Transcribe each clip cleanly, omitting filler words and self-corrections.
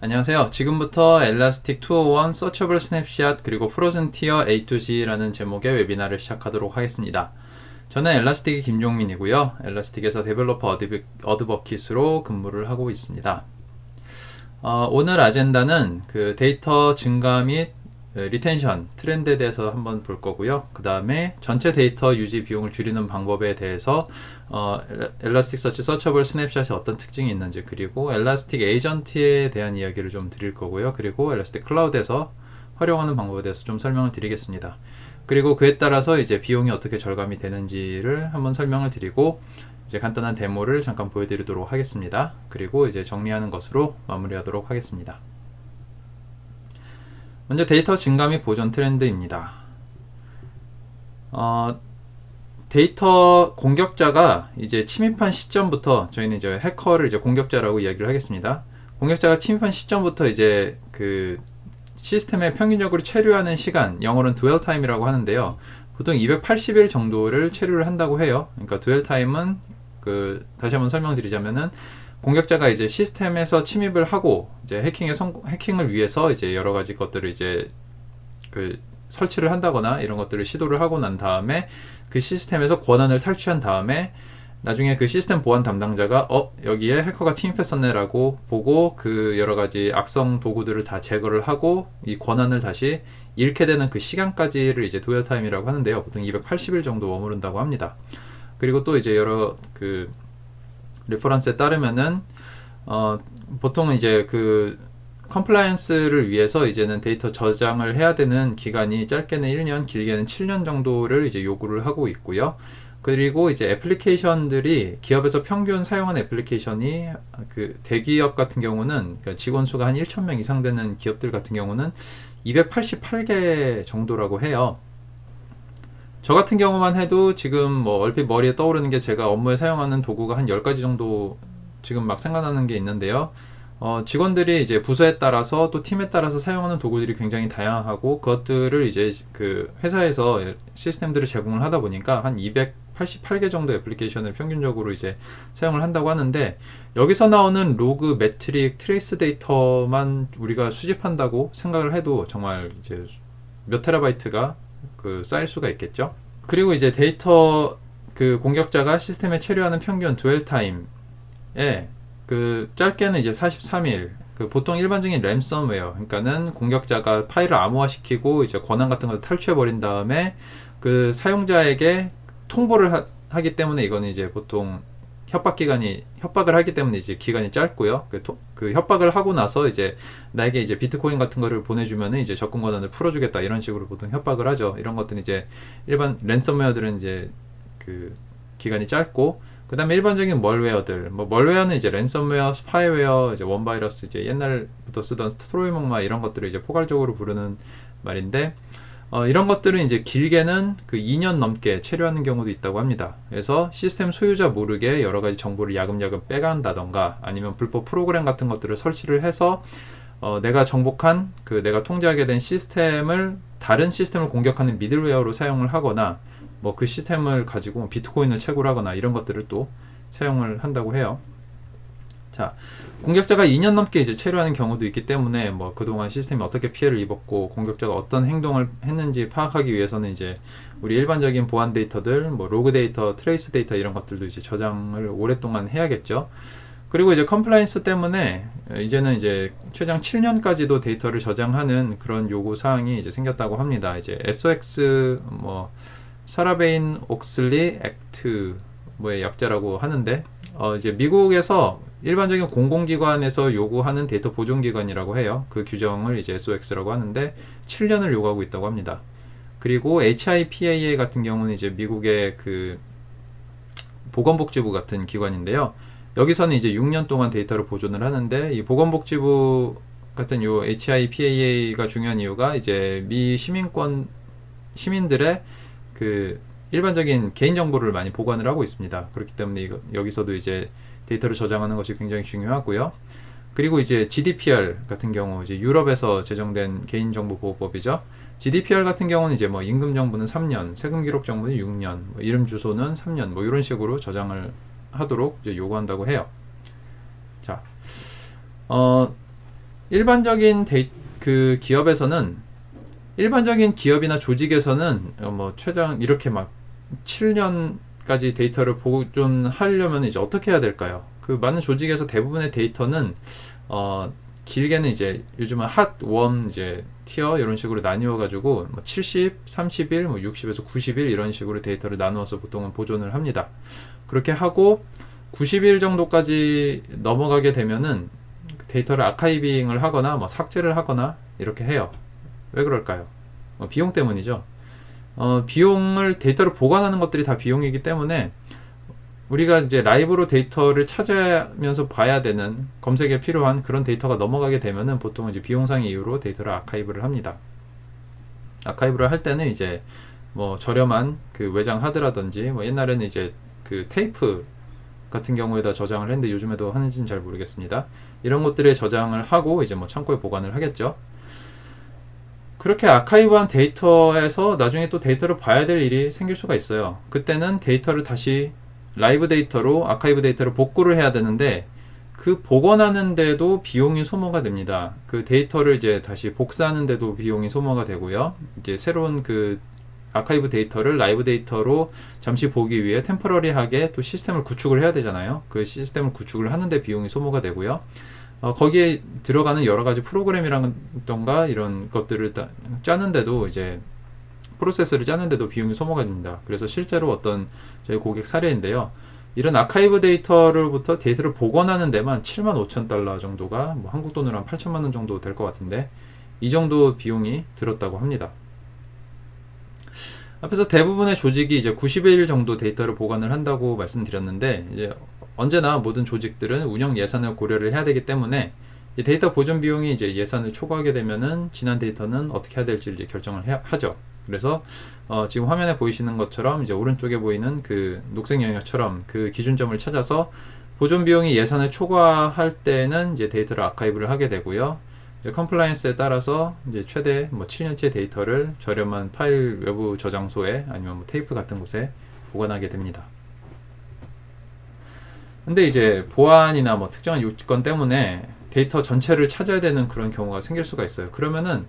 안녕하세요. 지금부터 엘라스틱 201 서처블 스냅샷 그리고 프로즌 티어 A to G라는 제목의 웨비나를 시작하도록 하겠습니다. 저는 엘라스틱의 김종민이고요. 엘라스틱에서 데벨로퍼 어드버킷으로 근무를 하고 있습니다. 오늘 아젠다는 그 데이터 증가 및 리텐션 트렌드에 대해서 한번 볼 거고요. 그 다음에 전체 데이터 유지 비용을 줄이는 방법에 대해서 엘라스틱 서치 서처블 스냅샷이 어떤 특징이 있는지, 그리고 엘라스틱 에이전트에 대한 이야기를 좀 드릴 거고요. 그리고 엘라스틱 클라우드에서 활용하는 방법에 대해서 좀 설명을 드리겠습니다. 그리고 그에 따라서 이제 비용이 어떻게 절감이 되는지를 한번 설명을 드리고, 이제 간단한 데모를 잠깐 보여드리도록 하겠습니다. 그리고 이제 정리하는 것으로 마무리하도록 하겠습니다. 먼저 데이터 증가 및 보존 트렌드입니다. 데이터 공격자가 이제 침입한 시점부터, 저희는 이제 해커를 이제 공격자라고 이야기를 하겠습니다. 공격자가 침입한 시점부터 이제 그 시스템에 평균적으로 체류하는 시간, 영어로는 dwell time이라고 하는데요. 보통 280일 정도를 체류를 한다고 해요. 그러니까 dwell time은 다시 한번 설명드리자면은, 공격자가 이제 시스템에서 침입을 하고 이제 해킹을 위해서 이제 여러 가지 것들을 이제 설치를 한다거나 이런 것들을 시도를 하고 난 다음에 그 시스템에서 권한을 탈취한 다음에 나중에 그 시스템 보안 담당자가 여기에 해커가 침입했었네 라고 보고 그 여러 가지 악성 도구들을 다 제거를 하고 이 권한을 다시 잃게 되는 그 시간까지를 이제 dwell time이라고 하는데요. 보통 280일 정도 머무른다고 합니다. 그리고 또 이제 여러 리퍼런스에 따르면은 보통은 이제 컴플라이언스를 위해서 이제는 데이터 저장을 해야 되는 기간이 짧게는 1년, 길게는 7년 정도를 이제 요구를 하고 있고요. 그리고 이제 애플리케이션들이, 기업에서 평균 사용하는 애플리케이션이 대기업 같은 경우는, 그러니까 직원 수가 한 1,000명 이상 되는 기업들 같은 경우는 288개 정도라고 해요. 저 같은 경우만 해도 지금 얼핏 머리에 떠오르는 게, 제가 업무에 사용하는 도구가 한 10가지 정도 지금 막 생각나는 게 있는데요. 직원들이 이제 부서에 따라서 또 팀에 따라서 사용하는 도구들이 굉장히 다양하고, 그것들을 이제 회사에서 시스템들을 제공을 하다 보니까 한 288개 정도 애플리케이션을 평균적으로 이제 사용을 한다고 하는데, 여기서 나오는 로그, 매트릭, 트레이스 데이터만 우리가 수집한다고 생각을 해도 정말 이제 몇 테라바이트가 쌓일 수가 있겠죠. 그리고 이제 데이터 공격자가 시스템에 체류하는 평균 dwell time에 짧게는 이제 43일, 보통 일반적인 랜섬웨어, 그러니까는 공격자가 파일을 암호화시키고 이제 권한 같은 걸 탈취해 버린 다음에 사용자에게 통보를 하기 때문에, 이거는 이제 보통 협박을 하기 때문에 이제 기간이 짧고요. 협박을 하고 나서 이제 나에게 이제 비트코인 같은 거를 보내주면은 이제 접근 권한을 풀어주겠다, 이런 식으로 보통 협박을 하죠. 이런 것들은 이제 일반 랜섬웨어들은 이제 기간이 짧고, 그 다음에 일반적인 멀웨어들, 멀웨어는 이제 랜섬웨어, 스파이웨어, 이제 원바이러스, 이제 옛날부터 쓰던 트로이목마, 이런 것들을 이제 포괄적으로 부르는 말인데, 이런 것들은 이제 길게는 2년 넘게 체류하는 경우도 있다고 합니다. 그래서 시스템 소유자 모르게 여러 가지 정보를 야금야금 빼간다던가, 아니면 불법 프로그램 같은 것들을 설치를 해서 내가 정복한 내가 통제하게 된 시스템을 다른 시스템을 공격하는 미들웨어로 사용을 하거나, 그 시스템을 가지고 비트코인을 채굴 하거나, 이런 것들을 또 사용을 한다고 해요. 자, 공격자가 2년 넘게 이제 체류하는 경우도 있기 때문에 그동안 시스템이 어떻게 피해를 입었고 공격자가 어떤 행동을 했는지 파악하기 위해서는 이제 우리 일반적인 보안 데이터들, 로그 데이터, 트레이스 데이터, 이런 것들도 이제 저장을 오랫동안 해야겠죠. 그리고 이제 컴플라이언스 때문에 이제는 이제 최장 7년까지도 데이터를 저장하는 그런 요구 사항이 이제 생겼다고 합니다. 이제 SOX 사라베인 옥슬리 액트의 약자라고 하는데, 이제 미국에서 일반적인 공공기관에서 요구하는 데이터 보존기관이라고 해요. 그 규정을 이제 SOX라고 하는데 7년을 요구하고 있다고 합니다. 그리고 HIPAA 같은 경우는 이제 미국의 보건복지부 같은 기관인데요. 여기서는 이제 6년 동안 데이터를 보존을 하는데, 이 보건복지부 같은 요 HIPAA가 중요한 이유가 이제 미 시민들의 일반적인 개인정보를 많이 보관을 하고 있습니다. 그렇기 때문에 여기서도 이제 데이터를 저장하는 것이 굉장히 중요하고요. 그리고 이제 GDPR 같은 경우, 이제 유럽에서 제정된 개인정보보호법이죠. GDPR 같은 경우는 이제 임금 정보는 3년, 세금 기록 정보는 6년, 이름 주소는 3년, 이런 식으로 저장을 하도록 이제 요구한다고 해요. 자, 일반적인 그 기업에서는, 일반적인 기업이나 조직에서는 뭐 최장 이렇게 막 7년까지 데이터를 보존하려면 이제 어떻게 해야 될까요? 그 많은 조직에서 대부분의 데이터는 길게는 이제 요즘은 핫, 웜 이제 티어 이런 식으로 나뉘어 가지고 뭐 70, 30일, 뭐 60에서 90일 이런 식으로 데이터를 나누어서 보통은 보존을 합니다. 그렇게 하고 90일 정도까지 넘어가게 되면은 데이터를 아카이빙을 하거나 뭐 삭제를 하거나 이렇게 해요. 왜 그럴까요? 비용 때문이죠. 비용을, 데이터를 보관하는 것들이 다 비용이기 때문에 우리가 이제 라이브로 데이터를 찾으면서 봐야 되는, 검색에 필요한 그런 데이터가 넘어가게 되면은 보통 이제 비용상의 이유로 데이터를 아카이브를 합니다. 아카이브를 할 때는 이제 뭐 저렴한 그 외장 하드라든지, 뭐 옛날에는 이제 그 테이프 같은 경우에다 저장을 했는데 요즘에도 하는지는 잘 모르겠습니다. 이런 것들에 저장을 하고 이제 뭐 창고에 보관을 하겠죠. 그렇게 아카이브한 데이터에서 나중에 또 데이터를 봐야 될 일이 생길 수가 있어요. 그때는 데이터를 다시 라이브 데이터로, 아카이브 데이터를 복구를 해야 되는데 그 복원하는데도 비용이 소모가 됩니다. 그 데이터를 이제 다시 복사하는데도 비용이 소모가 되고요. 이제 새로운 그 아카이브 데이터를 라이브 데이터로 잠시 보기 위해 템퍼러리하게 또 시스템을 구축을 해야 되잖아요. 그 시스템을 구축을 하는데 비용이 소모가 되고요. 거기에 들어가는 여러 가지 프로그램이라던가 이런 것들을 짜는데도, 이제 프로세스를 짜는데도 비용이 소모가 됩니다. 그래서 실제로 어떤 저희 고객 사례인데요. 이런 아카이브 데이터로부터 데이터를 복원하는 데만 75,000달러 정도가, 뭐 한국 돈으로 한 8천만 원 정도 될 것 같은데, 이 정도 비용이 들었다고 합니다. 앞에서 대부분의 조직이 이제 90일 정도 데이터를 보관을 한다고 말씀드렸는데, 이제 언제나 모든 조직들은 운영 예산을 고려를 해야 되기 때문에 데이터 보존 비용이 이제 예산을 초과하게 되면은 지난 데이터는 어떻게 해야 될지 이제 결정을 하죠. 그래서 지금 화면에 보이시는 것처럼 이제 오른쪽에 보이는 그 녹색 영역처럼 그 기준점을 찾아서 보존 비용이 예산을 초과할 때는 이제 데이터를 아카이브를 하게 되고요. 이제 컴플라이언스에 따라서 이제 최대 뭐 7년째 데이터를 저렴한 파일 외부 저장소에 아니면 뭐 테이프 같은 곳에 보관하게 됩니다. 근데 이제 보안이나 뭐 특정한 요건 때문에 데이터 전체를 찾아야 되는 그런 경우가 생길 수가 있어요. 그러면은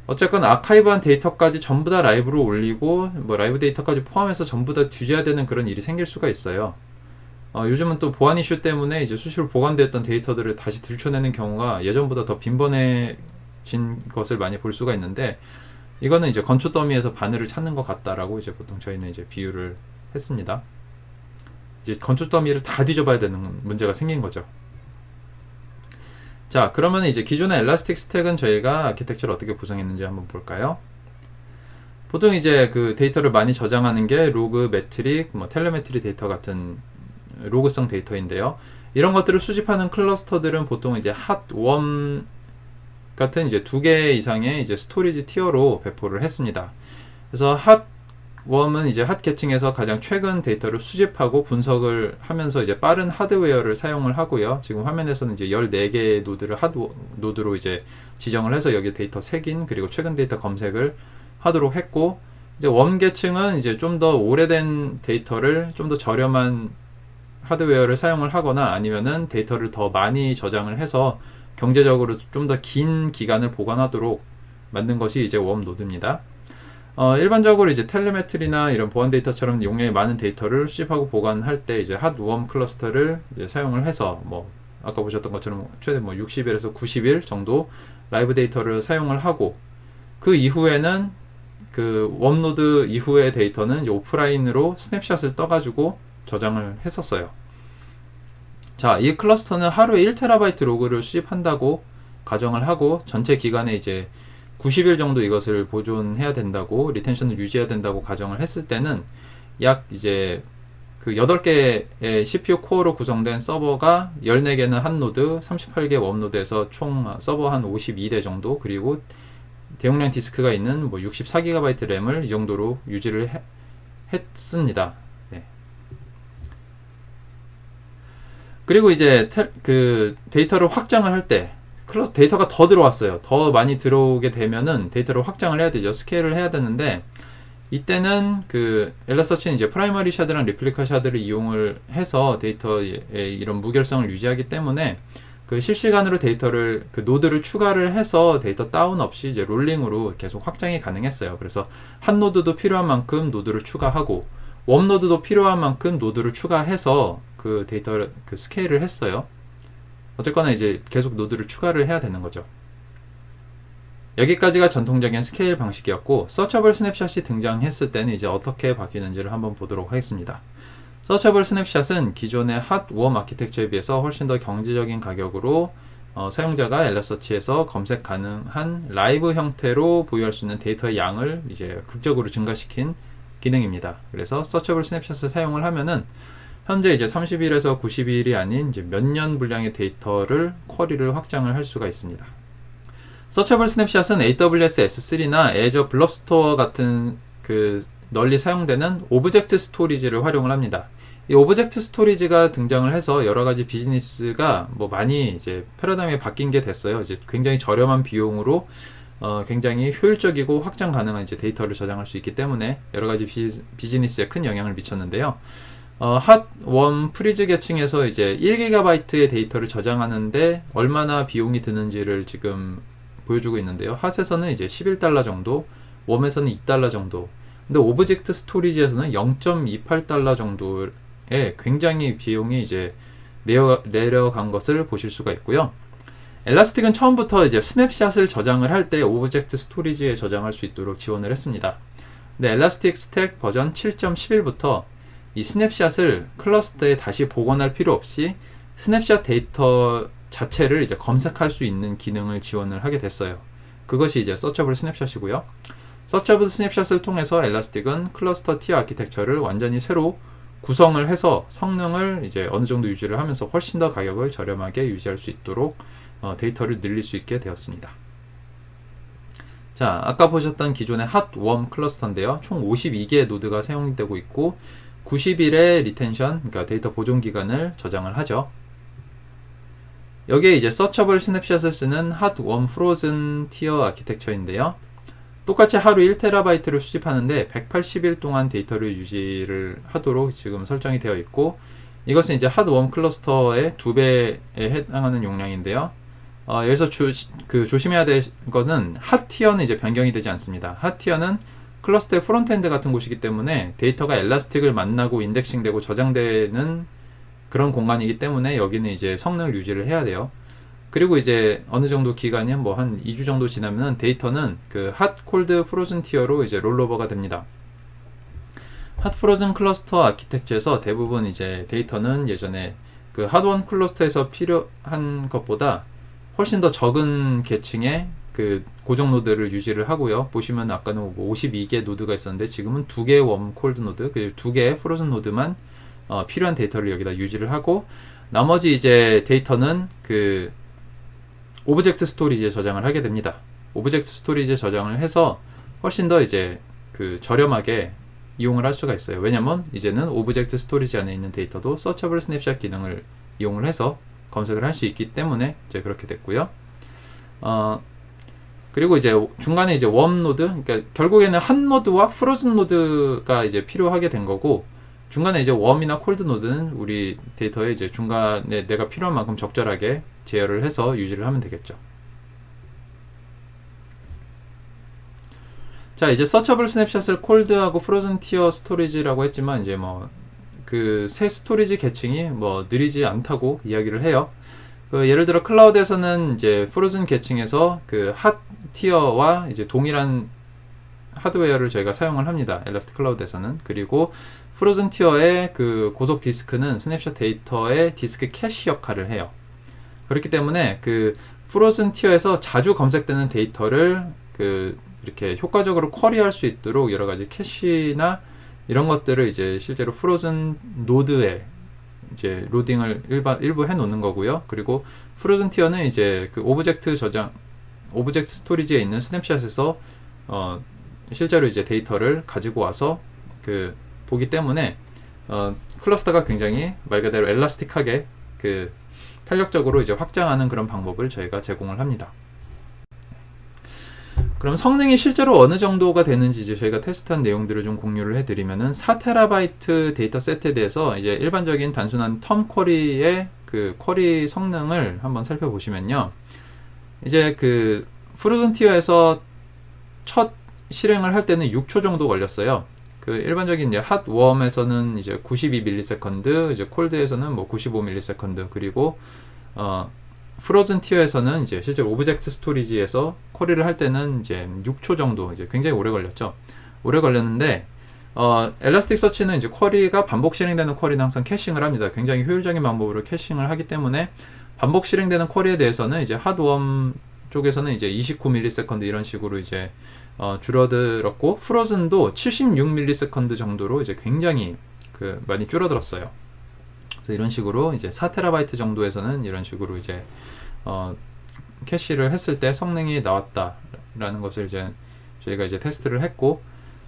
어쨌건 아카이브한 데이터까지 전부 다 라이브로 올리고 뭐 라이브 데이터까지 포함해서 전부 다 뒤져야 되는 그런 일이 생길 수가 있어요. 요즘은 또 보안 이슈 때문에 이제 수시로 보관되었던 데이터들을 다시 들춰내는 경우가 예전보다 더 빈번해진 것을 많이 볼 수가 있는데, 이거는 이제 건초 더미에서 바늘을 찾는 것 같다라고 이제 보통 저희는 이제 비유를 했습니다. 이제 건초 더미를 다 뒤져봐야 되는 문제가 생긴 거죠. 자, 그러면 이제 기존의 엘라스틱 스택은 저희가 아키텍처를 어떻게 구성했는지 한번 볼까요? 보통 이제 그 데이터를 많이 저장하는 게 로그, 매트릭, 뭐 텔레메트리 데이터 같은 로그성 데이터인데요. 이런 것들을 수집하는 클러스터들은 보통 이제 핫, 웜 같은 이제 2개 이상의 이제 스토리지 티어로 배포를 했습니다. 그래서 핫, 웜은 이제 핫 계층에서 가장 최근 데이터를 수집하고 분석을 하면서 이제 빠른 하드웨어를 사용을 하고요. 지금 화면에서는 이제 14개의 노드를 핫 노드로 이제 지정을 해서 여기 데이터 색인 그리고 최근 데이터 검색을 하도록 했고, 이제 웜 계층은 이제 좀 더 오래된 데이터를 좀 더 저렴한 하드웨어를 사용을 하거나 아니면은 데이터를 더 많이 저장을 해서 경제적으로 좀 더 긴 기간을 보관하도록 만든 것이 이제 웜 노드입니다. 일반적으로 이제 텔레메트리나 이런 보안 데이터처럼 용량이 많은 데이터를 수집하고 보관할 때 이제 핫 웜 클러스터를 이제 사용을 해서 뭐 아까 보셨던 것처럼 최대 뭐 60일에서 90일 정도 라이브 데이터를 사용을 하고, 그 이후에는 그 웜 노드 이후의 데이터는 이제 오프라인으로 스냅샷을 떠가지고 저장을 했었어요. 자, 이 클러스터는 하루에 1TB 로그를 수집한다고 가정을 하고 전체 기간에 이제 90일 정도 이것을 보존해야 된다고, 리텐션을 유지해야 된다고 가정을 했을 때는 약 이제 그 8개의 CPU 코어로 구성된 서버가 14개는 한 노드, 38개 웜 노드에서 총 서버 한 52대 정도, 그리고 대용량 디스크가 있는 뭐 64GB 램을 이 정도로 유지를 했습니다. 네. 그리고 이제 그 데이터를 확장을 할 때 클러스 데이터가 더 들어왔어요. 더 많이 들어오게 되면은 데이터를 확장을 해야 되죠. 스케일을 해야 되는데, 이때는 그 엘라서치는 이제 프라이머리 샤드랑 리플리카 샤드를 이용을 해서 데이터의 이런 무결성을 유지하기 때문에 그 실시간으로 데이터를 그 노드를 추가를 해서 데이터 다운 없이 이제 롤링으로 계속 확장이 가능했어요. 그래서 한 노드도 필요한 만큼 노드를 추가하고 웜 노드도 필요한 만큼 노드를 추가해서 그 데이터를 그 스케일을 했어요. 어쨌거나 이제 계속 노드를 추가를 해야 되는 거죠. 여기까지가 전통적인 스케일 방식이었고, 서처블 스냅샷이 등장했을 때는 이제 어떻게 바뀌는지를 한번 보도록 하겠습니다. 서처블 스냅샷은 기존의 핫, 웜 아키텍처에 비해서 훨씬 더 경제적인 가격으로 사용자가 엘라서치에서 검색 가능한 라이브 형태로 보유할 수 있는 데이터의 양을 이제 극적으로 증가시킨 기능입니다. 그래서 서처블 스냅샷을 사용을 하면은 현재 이제 30일에서 90일이 아닌 이제 몇 년 분량의 데이터를 쿼리를 확장을 할 수가 있습니다. 서처블 스냅샷은 AWS S3나 Azure 블럽 스토어 같은 그 널리 사용되는 오브젝트 스토리지를 활용을 합니다. 이 오브젝트 스토리지가 등장을 해서 여러 가지 비즈니스가 뭐 많이 이제 패러다임이 바뀐 게 됐어요. 이제 굉장히 저렴한 비용으로 굉장히 효율적이고 확장 가능한 이제 데이터를 저장할 수 있기 때문에 여러 가지 비즈니스에 큰 영향을 미쳤는데요. 핫, 웜, 프리즈 계층에서 이제 1GB의 데이터를 저장하는데 얼마나 비용이 드는지를 지금 보여주고 있는데요. 핫에서는 이제 $11 정도, 웜에서는 $2 정도. 근데 오브젝트 스토리지에서는 $0.28 정도의 굉장히 비용이 이제 내려간 것을 보실 수가 있고요. 엘라스틱은 처음부터 이제 스냅샷을 저장을 할 때 오브젝트 스토리지에 저장할 수 있도록 지원을 했습니다. 근데 엘라스틱 스택 버전 7.11부터 이 스냅샷을 클러스터에 다시 복원할 필요 없이 스냅샷 데이터 자체를 이제 검색할 수 있는 기능을 지원을 하게 됐어요. 그것이 이제 서처블 스냅샷이고요. 서처블 스냅샷을 통해서 엘라스틱은 클러스터 티어 아키텍처를 완전히 새로 구성을 해서 성능을 이제 어느 정도 유지를 하면서 훨씬 더 가격을 저렴하게 유지할 수 있도록 데이터를 늘릴 수 있게 되었습니다. 자, 아까 보셨던 기존의 핫, 웜 클러스터인데요. 총 52개의 노드가 사용되고 있고 90일의 리텐션, 그러니까 데이터 보존 기간을 저장을 하죠. 여기에 이제 서처블 스냅샷을 쓰는 핫, 웜, 프로즌 티어 아키텍처인데요. 똑같이 하루 1TB를 수집하는데 180일 동안 데이터를 유지를 하도록 지금 설정이 되어 있고, 이것은 이제 핫, 웜 클러스터의 2배에 해당하는 용량인데요. 여기서 조심해야 될 것은 핫 티어는 이제 변경이 되지 않습니다. 핫 티어는 클러스터의 프론트엔드 같은 곳이기 때문에 데이터가 엘라스틱을 만나고 인덱싱되고 저장되는 그런 공간이기 때문에 여기는 이제 성능을 유지를 해야 돼요. 그리고 이제 어느 정도 기간이 뭐 한 2주 정도 지나면은 데이터는 그 핫, 콜드, 프로즌 티어로 이제 롤오버가 됩니다. 핫 프로즌 클러스터 아키텍처에서 대부분 이제 데이터는 예전에 그 핫원 클러스터에서 필요한 것보다 훨씬 더 적은 계층의 그 고정 노드를 유지를 하고요. 보시면 아까는 52개 노드가 있었는데 지금은 2개의 웜 콜드 노드 그리고 2개의 프로즌 노드만 필요한 데이터를 여기다 유지를 하고, 나머지 이제 데이터는 그 오브젝트 스토리지에 저장을 하게 됩니다. 오브젝트 스토리지에 저장을 해서 훨씬 더 이제 그 저렴하게 이용을 할 수가 있어요. 왜냐면 이제는 오브젝트 스토리지 안에 있는 데이터도 서처블 스냅샷 기능을 이용을 해서 검색을 할 수 있기 때문에 이제 그렇게 됐고요. 그리고 이제 중간에 이제 웜 노드, 그러니까 결국에는 한 노드와 프로즌 노드가 이제 필요하게 된 거고, 중간에 이제 웜이나 콜드 노드는 우리 데이터에 이제 중간에 내가 필요한 만큼 적절하게 제어를 해서 유지를 하면 되겠죠. 자, 이제 서처블 스냅샷을 콜드하고 프로즌 티어 스토리지라고 했지만 이제 뭐 그 새 스토리지 계층이 뭐 느리지 않다고 이야기를 해요. 그 예를 들어 클라우드에서는 이제 프로즌 계층에서 그 핫 티어와 이제 동일한 하드웨어를 저희가 사용을 합니다. 엘라스틱 클라우드에서는. 그리고 프로즌 티어의 그 고속 디스크는 스냅샷 데이터의 디스크 캐시 역할을 해요. 그렇기 때문에 그 프로즌 티어에서 자주 검색되는 데이터를 그 이렇게 효과적으로 쿼리할 수 있도록 여러 가지 캐시나 이런 것들을 이제 실제로 프로즌 노드에 이제 로딩을 일부 해 놓는 거고요. 그리고 프로즌 티어는 이제 그 오브젝트 스토리지에 있는 스냅샷에서 실제로 이제 데이터를 가지고 와서 그 보기 때문에 클러스터가 굉장히 말 그대로 엘라스틱하게 그 탄력적으로 이제 확장하는 그런 방법을 저희가 제공을 합니다. 그럼 성능이 실제로 어느 정도가 되는지 이제 저희가 테스트한 내용들을 좀 공유를 해드리면은 4TB 데이터 세트에 대해서 이제 일반적인 단순한 텀 쿼리의 그 쿼리 성능을 한번 살펴보시면요. 이제 그 프로즌티어에서 첫 실행을 할 때는 6초 정도 걸렸어요. 그 일반적인 이제 핫웜에서는 이제 92ms, 이제 콜드에서는 뭐 95ms, 그리고 프로즌 티어에서는 이제 실제로 오브젝트 스토리지에서 쿼리를 할 때는 이제 6초 정도, 이제 굉장히 오래 걸렸죠. 오래 걸렸는데 엘라스틱 서치는 이제 쿼리가 반복 실행되는 쿼리는 항상 캐싱을 합니다. 굉장히 효율적인 방법으로 캐싱을 하기 때문에 반복 실행되는 쿼리에 대해서는 이제 핫웜 쪽에서는 이제 29ms 이런 식으로 이제 줄어들었고, 프로즌도 76ms 정도로 이제 굉장히 그 많이 줄어들었어요. 그래서 이런 식으로 이제 4TB 정도에서는 이런 식으로 이제 캐시를 했을 때 성능이 나왔다라는 것을 이제 저희가 이제 테스트를 했고,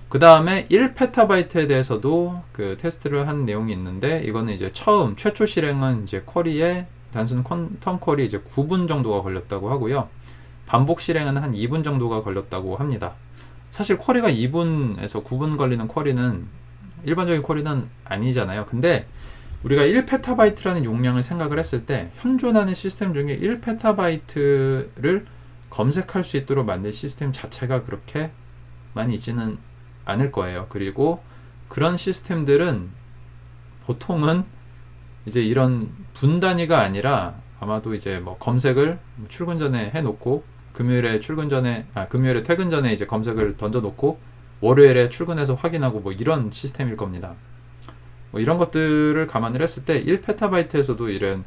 그 다음에 1PB에 대해서도 그 테스트를 한 내용이 있는데, 이거는 이제 최초 실행은 이제 쿼리에 단순 텀 쿼리 이제 9분 정도가 걸렸다고 하고요. 반복 실행은 한 2분 정도가 걸렸다고 합니다. 사실 쿼리가 2분에서 9분 걸리는 쿼리는 일반적인 쿼리는 아니잖아요. 근데 우리가 1PB라는 용량을 생각을 했을 때 현존하는 시스템 중에 1PB를 검색할 수 있도록 만든 시스템 자체가 그렇게 많이 있지는 않을 거예요. 그리고 그런 시스템들은 보통은 이제 이런 분 단위가 아니라 아마도 이제 뭐 검색을 출근 전에 해놓고 금요일에 퇴근 전에 이제 검색을 던져놓고 월요일에 출근해서 확인하고 뭐 이런 시스템일 겁니다. 뭐 이런 것들을 감안을 했을 때 1PB에서도 이런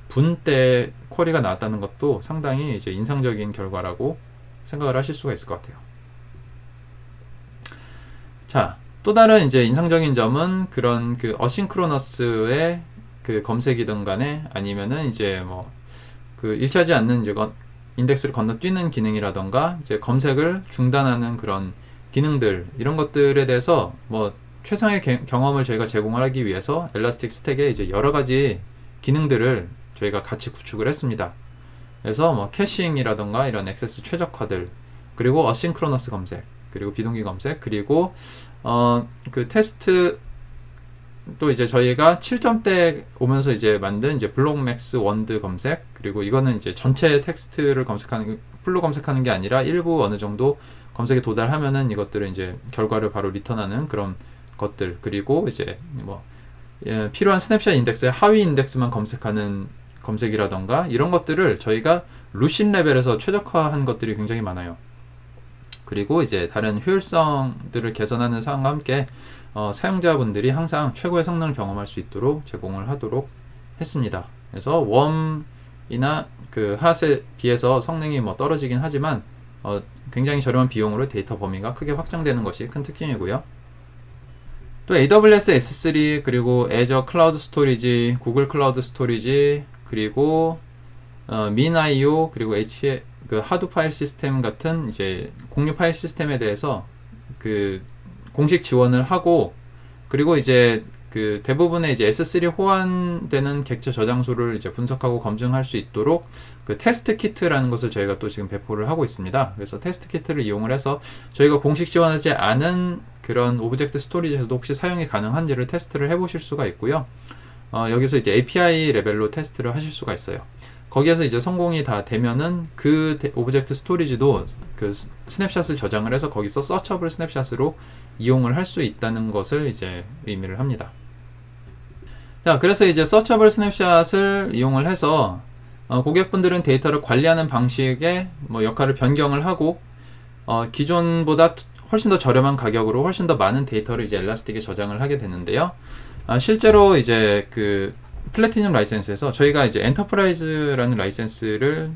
분대 쿼리가 나왔다는 것도 상당히 이제 인상적인 결과라고 생각을 하실 수가 있을 것 같아요. 자, 또 다른 이제 인상적인 점은 그런 그 어싱크로너스의 그 검색이든 간에 아니면은 이제 뭐 그 일치하지 않는 이제 인덱스를 건너뛰는 기능이라던가 이제 검색을 중단하는 그런 기능들, 이런 것들에 대해서 뭐 최상의 경험을 저희가 제공을 하기 위해서 엘라스틱 스택에 이제 여러 가지 기능들을 저희가 같이 구축을 했습니다. 그래서 뭐 캐싱이라던가 이런 액세스 최적화들, 그리고 어싱크로너스 검색, 그리고 비동기 검색, 그리고 그 테스트, 또 이제 저희가 7점대 오면서 이제 만든 이제 블록맥스 원드 검색, 그리고 이거는 이제 전체 텍스트를 풀로 검색하는 게 아니라 일부 어느 정도 검색에 도달하면은 이것들을 이제 결과를 바로 리턴하는 그런 것들, 그리고 이제 뭐 필요한 스냅샷 인덱스의 하위 인덱스만 검색하는 검색이라던가 이런 것들을 저희가 루신 레벨에서 최적화한 것들이 굉장히 많아요. 그리고 이제 다른 효율성들을 개선하는 사항과 함께 사용자분들이 항상 최고의 성능을 경험할 수 있도록 제공을 하도록 했습니다. 그래서 웜이나 그 핫에 비해서 성능이 뭐 떨어지긴 하지만 굉장히 저렴한 비용으로 데이터 범위가 크게 확장되는 것이 큰 특징이고요. 또 AWS S3, 그리고 Azure 클라우드 스토리지, 구글 클라우드 스토리지, 그리고 MinIO, 그리고 그 하드 파일 시스템 같은 이제 공유 파일 시스템에 대해서 그 공식 지원을 하고, 그리고 이제 그 대부분의 이제 S3 호환되는 객체 저장소를 이제 분석하고 검증할 수 있도록 그 테스트 키트라는 것을 저희가 또 지금 배포를 하고 있습니다. 그래서 테스트 키트를 이용을 해서 저희가 공식 지원하지 않은 그런 오브젝트 스토리지에서도 혹시 사용이 가능한지를 테스트를 해보실 수가 있고요. 여기서 이제 API 레벨로 테스트를 하실 수가 있어요. 거기에서 이제 성공이 다 되면은 그 오브젝트 스토리지도 그 스냅샷을 저장을 해서 거기서 서처블 스냅샷으로 이용을 할 수 있다는 것을 이제 의미를 합니다. 자, 그래서 이제 서처블 스냅샷을 이용을 해서 고객분들은 데이터를 관리하는 방식의 뭐 역할을 변경을 하고 기존보다 훨씬 더 저렴한 가격으로 훨씬 더 많은 데이터를 이제 엘라스틱에 저장을 하게 되는데요. 실제로 이제 그 플래티넘 라이센스에서 저희가 이제 엔터프라이즈라는 라이센스를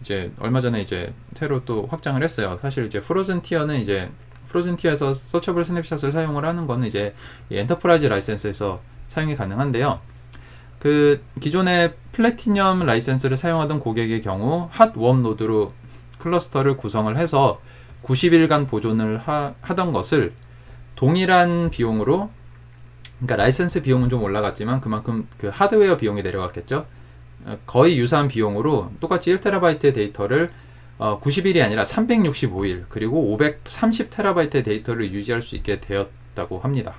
이제 얼마 전에 이제 새로 또 확장을 했어요. 사실 이제 프로즌 티어에서 서처블 스냅샷을 사용을 하는 거는 이제 이 엔터프라이즈 라이센스에서 사용이 가능한데요. 그 기존의 플래티넘 라이센스를 사용하던 고객의 경우 핫웜 노드로 클러스터를 구성을 해서 90일간 보존을 하던 것을 동일한 비용으로, 그러니까 라이센스 비용은 좀 올라갔지만 그만큼 그 하드웨어 비용이 내려갔겠죠. 거의 유사한 비용으로 똑같이 1TB의 데이터를 90일이 아니라 365일 그리고 530TB의 데이터를 유지할 수 있게 되었다고 합니다.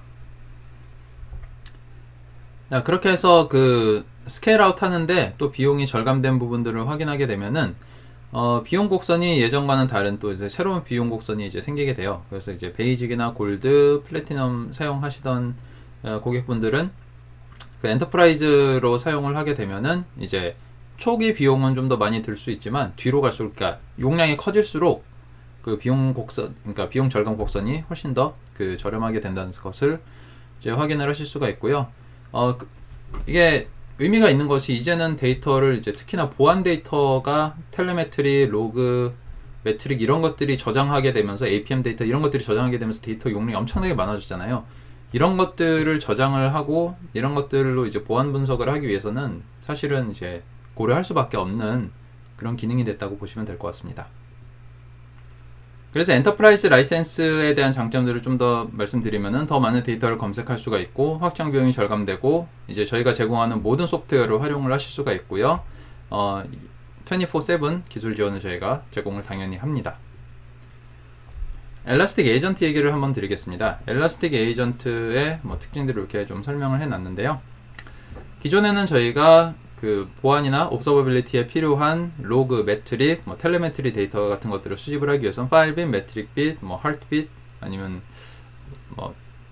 그렇게 해서 그 스케일 아웃 하는데 또 비용이 절감된 부분들을 확인하게 되면은 비용 곡선이 예전과는 다른 또 이제 새로운 비용 곡선이 이제 생기게 돼요. 그래서 이제 베이직이나 골드, 플래티넘 사용하시던 고객분들은 그 엔터프라이즈로 사용을 하게 되면은 이제 초기 비용은 좀 더 많이 들 수 있지만 뒤로 갈수록, 그러니까 용량이 커질수록 그 비용 곡선, 그러니까 비용 절감 곡선이 훨씬 더 그 저렴하게 된다는 것을 이제 확인을 하실 수가 있고요. 이게 의미가 있는 것이, 이제는 데이터를 이제 특히나 보안 데이터가 텔레메트리, 로그, 매트릭 이런 것들이 저장하게 되면서, APM 데이터 이런 것들이 저장하게 되면서 데이터 용량이 엄청나게 많아졌잖아요. 이런 것들을 저장을 하고 이런 것들로 이제 보안 분석을 하기 위해서는 사실은 이제 고려할 수밖에 없는 그런 기능이 됐다고 보시면 될 것 같습니다. 그래서 엔터프라이즈 라이센스에 대한 장점들을 좀 더 말씀드리면은, 더 많은 데이터를 검색할 수가 있고 확장 비용이 절감되고 이제 저희가 제공하는 모든 소프트웨어를 활용을 하실 수가 있고요. 24/7 기술 지원을 저희가 제공을 당연히 합니다. 엘라스틱 에이전트 얘기를 한번 드리겠습니다. 엘라스틱 에이전트의 특징들을 이렇게 좀 설명을 해놨는데요. 기존에는 저희가 그 보안이나 옵서버빌리티에 필요한 로그, 매트릭, 텔레메트리 데이터 같은 것들을 수집을 하기 위해서는 파일빗, 매트릭빗, 하트빗 아니면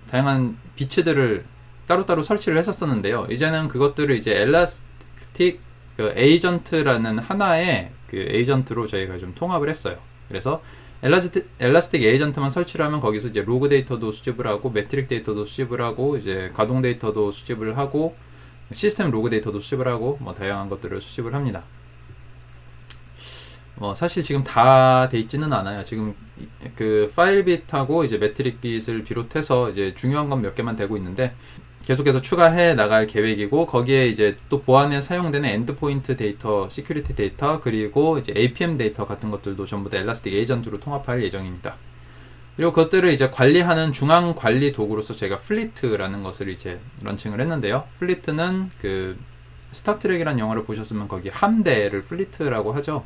다양한 비츠들을 따로따로 설치를 했었었는데요. 이제는 그것들을 이제 엘라스틱 에이전트라는 하나의 그 에이전트로 저희가 좀 통합을 했어요. 그래서 엘라스틱 에이전트만 설치를 하면 거기서 이제 로그 데이터도 수집을 하고 매트릭 데이터도 수집을 하고 이제 가동 데이터도 수집을 하고 시스템 로그 데이터도 수집을 하고 다양한 것들을 수집을 합니다. 사실 지금 다 돼 있지는 않아요. 지금 그 파일빗하고 이제 매트릭빗을 비롯해서 이제 중요한 건 몇 개만 되고 있는데 계속해서 추가해 나갈 계획이고, 거기에 이제 또 보안에 사용되는 엔드포인트 데이터, 시큐리티 데이터, 그리고 이제 APM 데이터 같은 것들도 전부 다 엘라스틱 에이전트로 통합할 예정입니다. 그리고 그것들을 이제 관리하는 중앙 관리 도구로서 제가 플리트라는 것을 이제 런칭을 했는데요. 플리트는 그 스타트랙이라는 영화를 보셨으면 거기 함대를 플리트라고 하죠.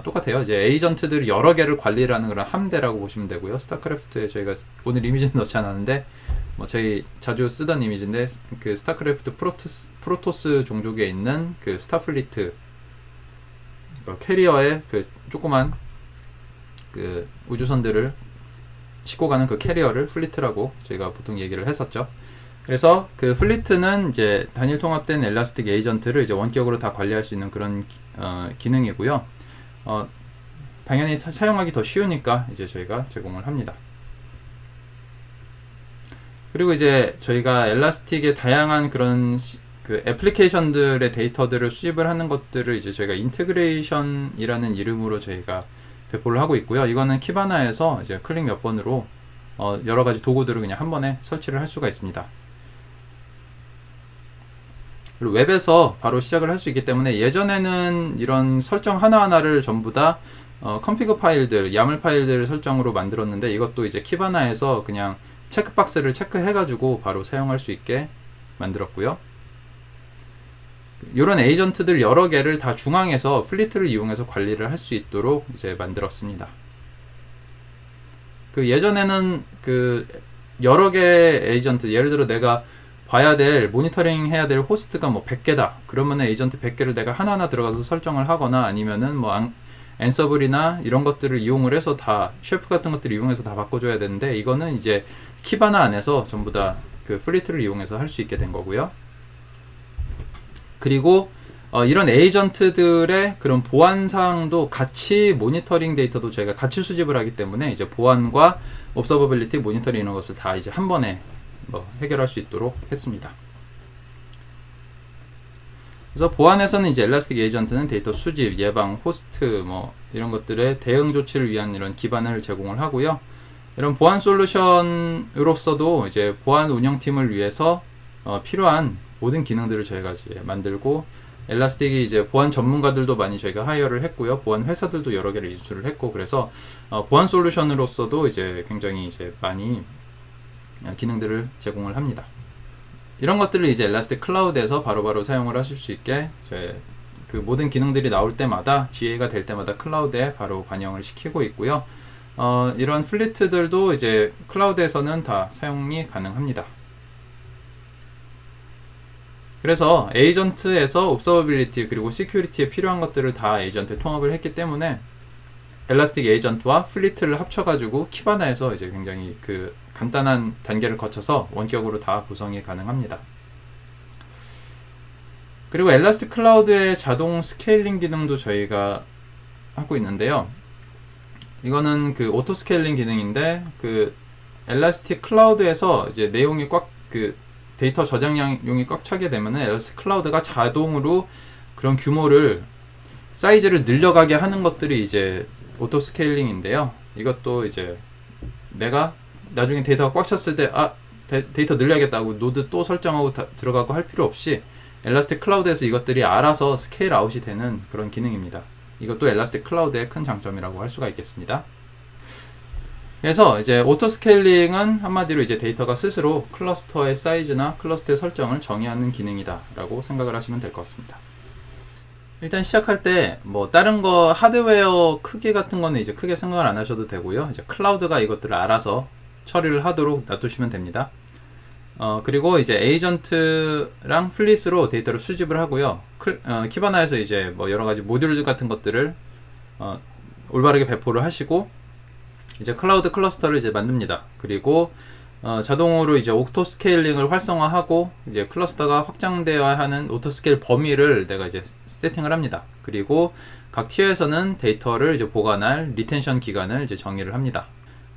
똑같아요. 이제 에이전트들이 여러 개를 관리를 하는 그런 함대라고 보시면 되고요. 스타크래프트에 저희가 오늘 이미지는 넣지 않았는데 저희 자주 쓰던 이미지인데, 그 스타크래프트 프로토스 종족에 있는 그 스타플리트 캐리어의 그 조그만 그 우주선들을 싣고 가는 그 캐리어를 플리트라고 저희가 보통 얘기를 했었죠. 그래서 그 플리트는 이제 단일 통합된 엘라스틱 에이전트를 이제 원격으로 다 관리할 수 있는 그런 기능이고요. 당연히 사용하기 더 쉬우니까 이제 저희가 제공을 합니다. 그리고 이제 저희가 엘라스틱의 다양한 그런 그 애플리케이션들의 데이터들을 수집을 하는 것들을 이제 저희가 인테그레이션이라는 이름으로 저희가 배포를 하고 있고요. 이거는 키바나에서 이제 클릭 몇 번으로 여러 가지 도구들을 그냥 한 번에 설치를 할 수가 있습니다. 그리고 웹에서 바로 시작을 할 수 있기 때문에, 예전에는 이런 설정 하나하나를 전부 다 컨피그 파일들, 야물 파일들 설정으로 만들었는데, 이것도 이제 키바나에서 그냥 체크박스를 체크해가지고 바로 사용할 수 있게 만들었고요. 이런 에이전트들 여러 개를 다 중앙에서 플리트를 이용해서 관리를 할 수 있도록 이제 만들었습니다. 그 예전에는 그 여러 개의 에이전트, 예를 들어 내가 봐야 될, 모니터링 해야 될 호스트가 100개다. 그러면 에이전트 100개를 내가 하나하나 들어가서 설정을 하거나, 아니면은 앤서블이나 이런 것들을 이용을 해서 다, 셰프 같은 것들을 이용해서 다 바꿔줘야 되는데, 이거는 이제 키바나 안에서 전부 다 그 플리트를 이용해서 할 수 있게 된 거고요. 그리고 이런 에이전트들의 그런 보안 사항도 같이, 모니터링 데이터도 저희가 같이 수집을 하기 때문에 이제 보안과 옵서버빌리티, 모니터링 이런 것을 다 이제 한 번에 해결할 수 있도록 했습니다. 그래서 보안에서는 이제 엘라스틱 에이전트는 데이터 수집, 예방, 호스트 이런 것들의 대응 조치를 위한 이런 기반을 제공을 하고요. 이런 보안 솔루션으로서도 이제 보안 운영팀을 위해서 필요한 모든 기능들을 저희가 이제 만들고, 엘라스틱이 이제 보안 전문가들도 많이 저희가 하이어를 했고요. 보안 회사들도 여러 개를 인수를 했고, 그래서 보안 솔루션으로서도 이제 굉장히 이제 많이 기능들을 제공을 합니다. 이런 것들을 이제 엘라스틱 클라우드에서 바로바로 사용을 하실 수 있게 그 모든 기능들이 나올 때마다, GA가 될 때마다 클라우드에 바로 반영을 시키고 있고요. 이런 플리트들도 이제 클라우드에서는 다 사용이 가능합니다. 그래서 에이전트에서 옵서버빌리티 그리고 시큐리티에 필요한 것들을 다 에이전트에 통합을 했기 때문에 엘라스틱 에이전트와 플리트를 합쳐가지고 키바나에서 이제 굉장히 그 간단한 단계를 거쳐서 원격으로 다 구성이 가능합니다. 그리고 엘라스틱 클라우드의 자동 스케일링 기능도 저희가 하고 있는데요. 이거는 그 오토 스케일링 기능인데 그 엘라스틱 클라우드에서 이제 내용이 그 데이터 저장량용이 꽉 차게 되면은 엘라스틱 클라우드가 자동으로 그런 규모를 사이즈를 늘려가게 하는 것들이 이제 오토 스케일링인데요. 이것도 이제 내가 나중에 데이터가 꽉 찼을 때 데이터 늘려야겠다고 노드 또 설정하고 들어가고 할 필요 없이 엘라스틱 클라우드에서 이것들이 알아서 스케일 아웃이 되는 그런 기능입니다. 이것도 엘라스틱 클라우드의 큰 장점이라고 할 수가 있겠습니다. 그래서 이제 오토 스케일링은 한마디로 이제 데이터가 스스로 클러스터의 사이즈나 클러스터의 설정을 정의하는 기능이다 라고 생각을 하시면 될 것 같습니다. 일단 시작할 때 뭐 다른 거 하드웨어 크기 같은 거는 이제 크게 생각을 안 하셔도 되고요. 이제 클라우드가 이것들을 알아서 처리를 하도록 놔두시면 됩니다. 그리고 이제 에이전트랑 플릿으로 데이터를 수집을 하고요. 키바나에서 이제 뭐 여러 가지 모듈 같은 것들을 올바르게 배포를 하시고 이제 클라우드 클러스터를 이제 만듭니다. 그리고 자동으로 이제 오토 스케일링을 활성화하고 이제 클러스터가 확장되어야 하는 오토 스케일 범위를 내가 이제 세팅을 합니다. 그리고 각 티어에서는 데이터를 이제 보관할 리텐션 기간을 이제 정의를 합니다.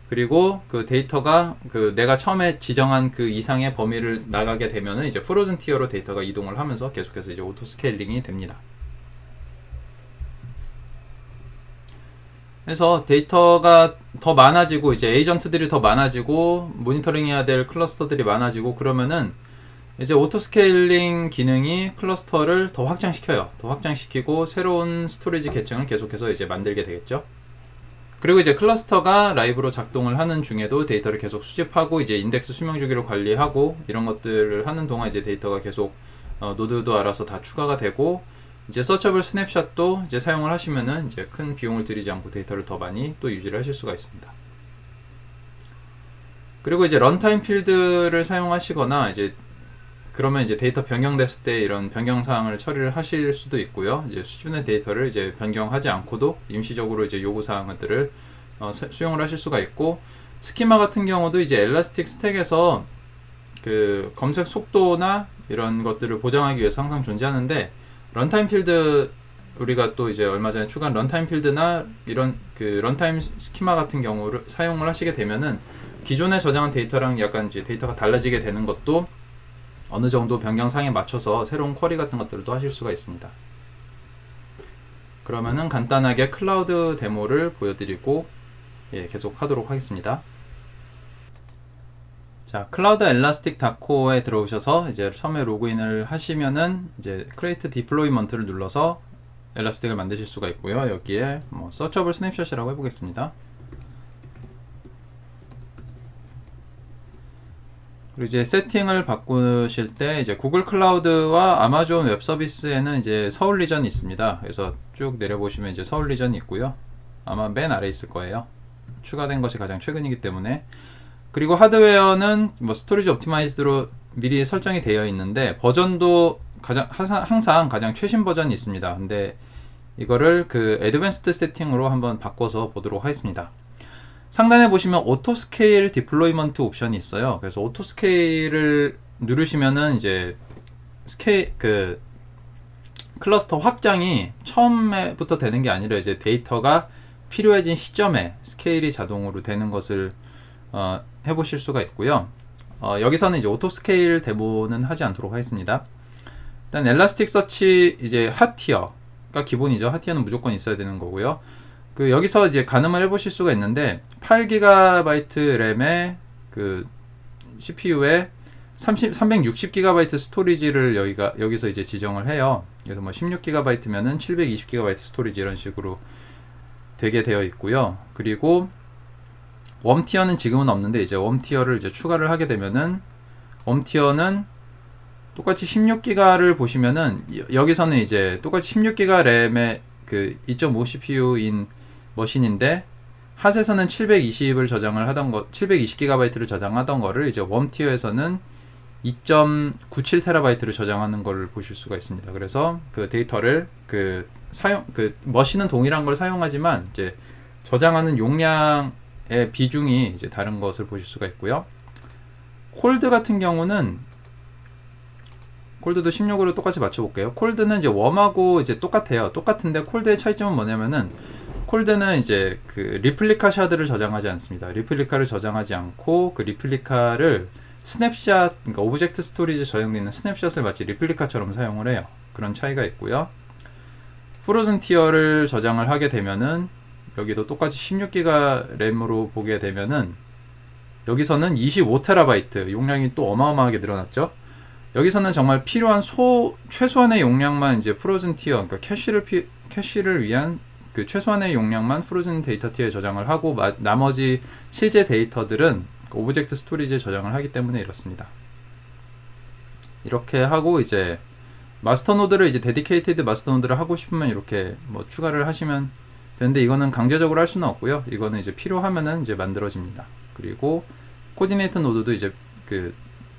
그리고 그 데이터가 그 내가 처음에 지정한 그 이상의 범위를 나가게 되면은 이제 프로즌 티어로 데이터가 이동을 하면서 계속해서 이제 오토 스케일링이 됩니다. 그래서 데이터가 더 많아지고 이제 에이전트들이 더 많아지고 모니터링 해야 될 클러스터들이 많아지고 그러면은 이제 오토 스케일링 기능이 클러스터를 더 확장시켜요. 더 확장시키고 새로운 스토리지 계층을 계속해서 이제 만들게 되겠죠. 그리고 이제 클러스터가 라이브로 작동을 하는 중에도 데이터를 계속 수집하고 이제 인덱스 수명 주기를 관리하고 이런 것들을 하는 동안 이제 데이터가 계속 노드도 알아서 다 추가가 되고 이제 서처블 스냅샷도 이제 사용을 하시면은 이제 큰 비용을 들이지 않고 데이터를 더 많이 또 유지를 하실 수가 있습니다. 그리고 이제 런타임 필드를 사용하시거나 이제 그러면 이제 데이터 변경됐을 때 이런 변경 사항을 처리를 하실 수도 있고요. 이제 수준의 데이터를 이제 변경하지 않고도 임시적으로 이제 요구 사항들을 수용을 하실 수가 있고 스키마 같은 경우도 이제 엘라스틱 스택에서 그 검색 속도나 이런 것들을 보장하기 위해서 항상 존재하는데 런타임 필드 우리가 또 이제 얼마 전에 추가한 런타임 필드나 이런 그 런타임 스키마 같은 경우를 사용을 하시게 되면은 기존에 저장한 데이터랑 약간 이제 데이터가 달라지게 되는 것도 어느 정도 변경사항에 맞춰서 새로운 쿼리 같은 것들을 또 하실 수가 있습니다. 그러면은 간단하게 클라우드 데모를 보여드리고 계속 하도록 하겠습니다. 자, 클라우드 엘라스틱 다코에 들어오셔서 이제 처음에 로그인을 하시면은 이제 크리에이트 디플로이먼트를 눌러서 엘라스틱을 만드실 수가 있고요. 여기에 뭐 서처블 스냅샷이라고 해보겠습니다. 그리고 이제 세팅을 바꾸실 때 이제 구글 클라우드와 아마존 웹 서비스에는 이제 서울 리전이 있습니다. 그래서 쭉 내려보시면 이제 서울 리전이 있고요. 아마 맨 아래 있을 거예요. 추가된 것이 가장 최근이기 때문에. 그리고 하드웨어는 뭐 스토리지 옵티마이즈드로 미리 설정이 되어 있는데 버전도 항상 가장 최신 버전이 있습니다. 근데 이거를 그 애드밴스드 세팅으로 한번 바꿔서 보도록 하겠습니다. 상단에 보시면 오토 스케일 디플로이먼트 옵션이 있어요. 그래서 오토 스케일을 누르시면은 이제 그 클러스터 확장이 처음에부터 되는 게 아니라 이제 데이터가 필요해진 시점에 스케일이 자동으로 되는 것을 해보실 수가 있고요. 여기서는 이제 오토 스케일 데모는 하지 않도록 하겠습니다. 일단 엘라스틱 서치 이제 핫티어가 기본이죠. 핫티어는 무조건 있어야 되는 거고요. 그 여기서 이제 가늠을 해보실 수가 있는데 8GB 램에 그 CPU에 360GB 스토리지를 여기서 이제 지정을 해요. 그래서 뭐 16G면은 720GB 스토리지 이런 식으로 되게 되어 있고요. 그리고 웜티어는 지금은 없는데 이제 웜티어를 이제 추가를 하게 되면은 웜티어는 똑같이 16기가를 보시면은 여기서는 이제 똑같이 16기가 램의 그 2.5 CPU인 머신인데 핫에서는 720을 저장을 하던 거 720GB를 저장하던 거를 이제 웜티어에서는 2.97TB를 저장하는 걸 보실 수가 있습니다. 그래서 그 데이터를 머신은 동일한 걸 사용하지만 이제 저장하는 용량의 비중이 이제 다른 것을 보실 수가 있고요. 콜드 같은 경우는 콜드도 16으로 똑같이 맞춰볼게요. 콜드는 이제 웜하고 이제 똑같아요. 똑같은데 콜드의 차이점은 뭐냐면은 콜드는 이제 그 리플리카 샤드를 저장하지 않습니다. 리플리카를 저장하지 않고 그 리플리카를 스냅샷, 그러니까 오브젝트 스토리지에 저장되어 있는 스냅샷을 마치 리플리카처럼 사용을 해요. 그런 차이가 있고요. 프로즌 티어를 저장을 하게 되면은 여기도 똑같이 16기가 램으로 보게 되면은 여기서는 25TB 용량이 또 어마어마하게 늘어났죠. 여기서는 정말 필요한 최소한의 용량만 이제 프로즌 티어, 그러니까 캐시를 위한 그 최소한의 용량만 프로즌 데이터 티어에 저장을 하고 나머지 실제 데이터들은 오브젝트 스토리지에 저장을 하기 때문에 이렇습니다. 이렇게 하고 이제 마스터 노드를 이제 데디케이티드 마스터 노드를 하고 싶으면 이렇게 뭐 추가를 하시면 되는데 이거는 강제적으로 할 수는 없고요. 이거는 이제 필요하면은 이제 만들어집니다. 그리고 코디네이터 노드도 이제 그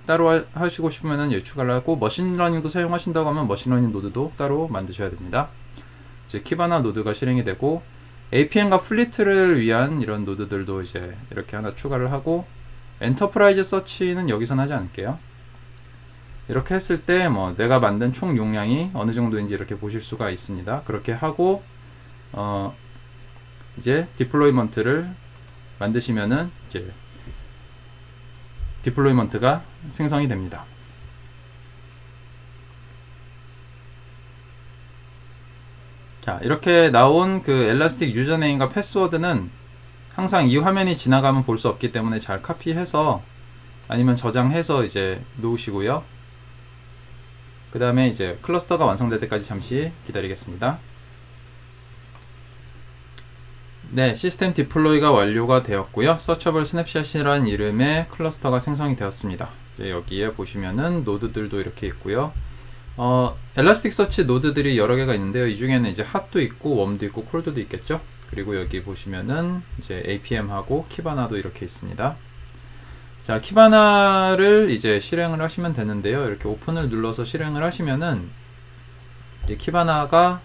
따로 하시고 싶으면은 추가를 하고 머신러닝도 사용하신다고 하면 머신러닝 노드도 따로 만드셔야 됩니다. 이제 키바나 노드가 실행이 되고 APM과 플리트를 위한 이런 노드들도 이제 이렇게 하나 추가를 하고 엔터프라이즈 서치는 여기선 하지 않을게요. 이렇게 했을 때 뭐 내가 만든 총 용량이 어느 정도인지 이렇게 보실 수가 있습니다. 그렇게 하고 이제 디플로이먼트를 만드시면은 이제 디플로이먼트가 생성이 됩니다. 자, 이렇게 나온 그 엘라스틱 유저네임과 패스워드는 항상 이 화면이 지나가면 볼 수 없기 때문에 잘 카피해서 아니면 저장해서 이제 놓으시고요. 그 다음에 이제 클러스터가 완성될 때까지 잠시 기다리겠습니다. 네, 시스템 디플로이가 완료가 되었고요. 서처블 스냅샷이라는 이름의 클러스터가 생성이 되었습니다. 이제 여기에 보시면은 노드들도 이렇게 있고요. 엘라스틱 서치 노드들이 여러 개가 있는데요. 이 중에는 이제 핫도 있고 웜도 있고 콜드도 있겠죠. 그리고 여기 보시면은 이제 APM하고 키바나도 이렇게 있습니다. 자, 키바나를 이제 실행을 하시면 되는데요. 이렇게 오픈을 눌러서 실행을 하시면은 이제 키바나가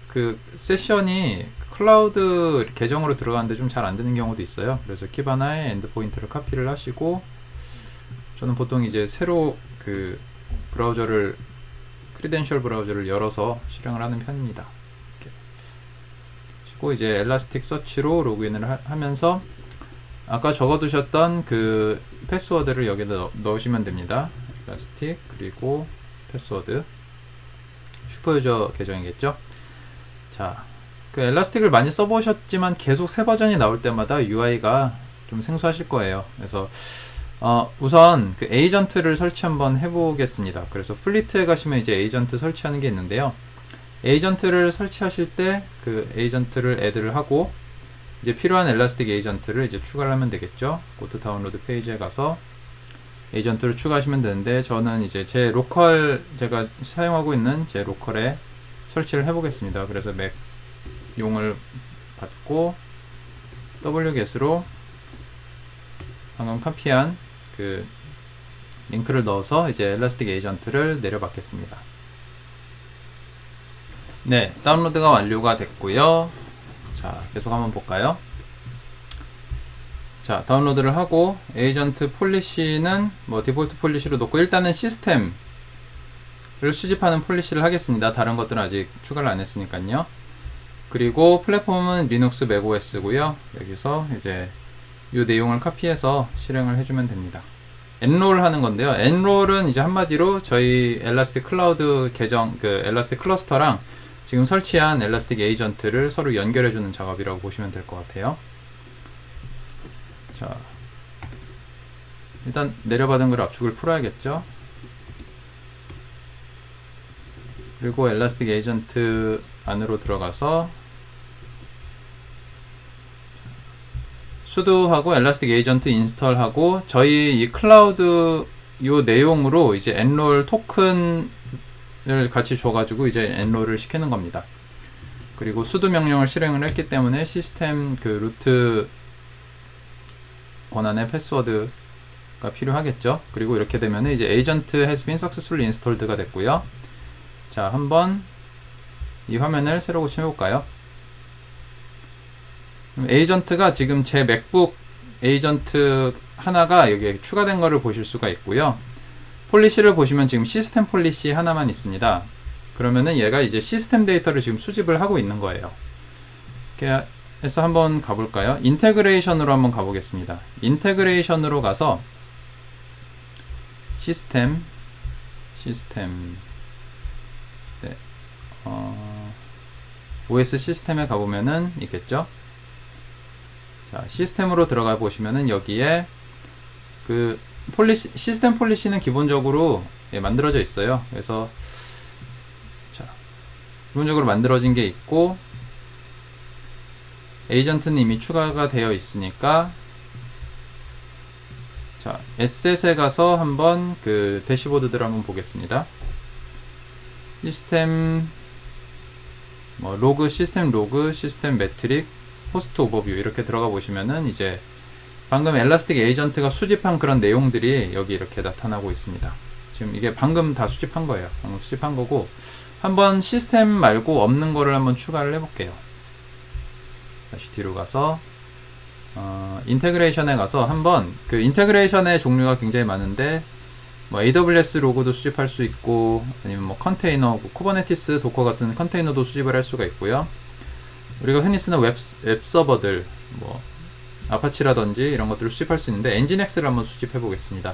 그 세션이 클라우드 계정으로 들어가는데 좀 잘 안 되는 경우도 있어요. 그래서 키바나의 엔드포인트를 카피를 하시고 저는 보통 이제 새로 그 브라우저를 크리덴셜 브라우저를 열어서 실행을 하는 편입니다. 이렇게 하시고 이제 엘라스틱 서치로 로그인을 하면서 아까 적어두셨던 그 패스워드를 여기다 넣으시면 됩니다. 엘라스틱 그리고 패스워드 슈퍼유저 계정이겠죠. 자, 그 엘라스틱을 많이 써보셨지만 계속 새 버전이 나올 때마다 UI가 좀 생소하실 거예요. 그래서 우선 그 에이전트를 설치 한번 해보겠습니다. 그래서 플리트에 가시면 이제 에이전트 설치하는 게 있는데요. 에이전트를 설치하실 때 그 에이전트를 애드를 하고 이제 필요한 엘라스틱 에이전트를 이제 추가를 하면 되겠죠. 고트 다운로드 페이지에 가서 에이전트를 추가하시면 되는데 저는 이제 제 로컬 제가 사용하고 있는 제 로컬에 설치를 해보겠습니다. 그래서 맥 용을 받고 wget으로 방금 카피한 그 링크를 넣어서 이제 엘라스틱 에이전트를 내려받겠습니다. 네, 다운로드가 완료가 됐고요. 자, 계속 한번 볼까요? 자, 다운로드를 하고 에이전트 폴리시는 뭐 디폴트 폴리시로 놓고 일단은 시스템을 수집하는 폴리시를 하겠습니다. 다른 것들은 아직 추가를 안 했으니까요. 그리고 플랫폼은 리눅스 맥OS고요. 여기서 이제 이 내용을 카피해서 실행을 해주면 됩니다. 엔롤 하는 건데요. 엔롤은 이제 한마디로 저희 엘라스틱 클라우드 계정, 그 엘라스틱 클러스터랑 지금 설치한 엘라스틱 에이전트를 서로 연결해주는 작업이라고 보시면 될 것 같아요. 자, 일단 내려받은 걸 압축을 풀어야겠죠. 그리고 엘라스틱 에이전트 안으로 들어가서 sudo하고 엘라스틱 에이전트 인스톨하고 저희 이 클라우드 요 내용으로 이제 enroll 토큰을 같이 줘가지고 이제 enroll을 시키는 겁니다. 그리고 sudo 명령을 실행을 했기 때문에 시스템 그 루트 권한의 패스워드 필요하겠죠. 그리고 이렇게 되면 이제 agent has been successfully installed가 됐고요. 자, 한번 이 화면을 새로 고침해 볼까요? 에이전트가 지금 제 맥북 에이전트 하나가 여기에 추가된 거를 보실 수가 있고요. 폴리시를 보시면 지금 시스템 폴리시 하나만 있습니다. 그러면은 얘가 이제 시스템 데이터를 지금 수집을 하고 있는 거예요. 이렇게 해서 한번 가볼까요? 인테그레이션으로 한번 가보겠습니다. 인테그레이션으로 가서 시스템 네, OS 시스템에 가보면은 있겠죠? 자, 시스템으로 들어가 보시면은 여기에 그 시스템 폴리시는 기본적으로 만들어져 있어요. 그래서 자, 기본적으로 만들어진 게 있고 에이전트는 이미 추가가 되어 있으니까 자, 에셋에 가서 한번 그 대시보드들 한번 보겠습니다. 시스템 로그, 시스템 매트릭, 호스트 오버뷰 이렇게 들어가 보시면은 이제 방금 엘라스틱 에이전트가 수집한 그런 내용들이 여기 이렇게 나타나고 있습니다. 지금 이게 방금 다 수집한 거예요. 방금 수집한 거고 한번 시스템 말고 없는 거를 한번 추가를 해볼게요. 다시 뒤로 가서 인테그레이션에 가서 한번 그 인테그레이션의 종류가 굉장히 많은데 뭐 AWS 로그도 수집할 수 있고 아니면 뭐 컨테이너, 쿠버네티스, 도커 같은 컨테이너도 수집을 할 수가 있고요. 우리가 흔히 쓰는 웹 서버들 뭐 아파치라든지 이런 것들을 수집할 수 있는데 엔진엑스를 한번 수집해 보겠습니다.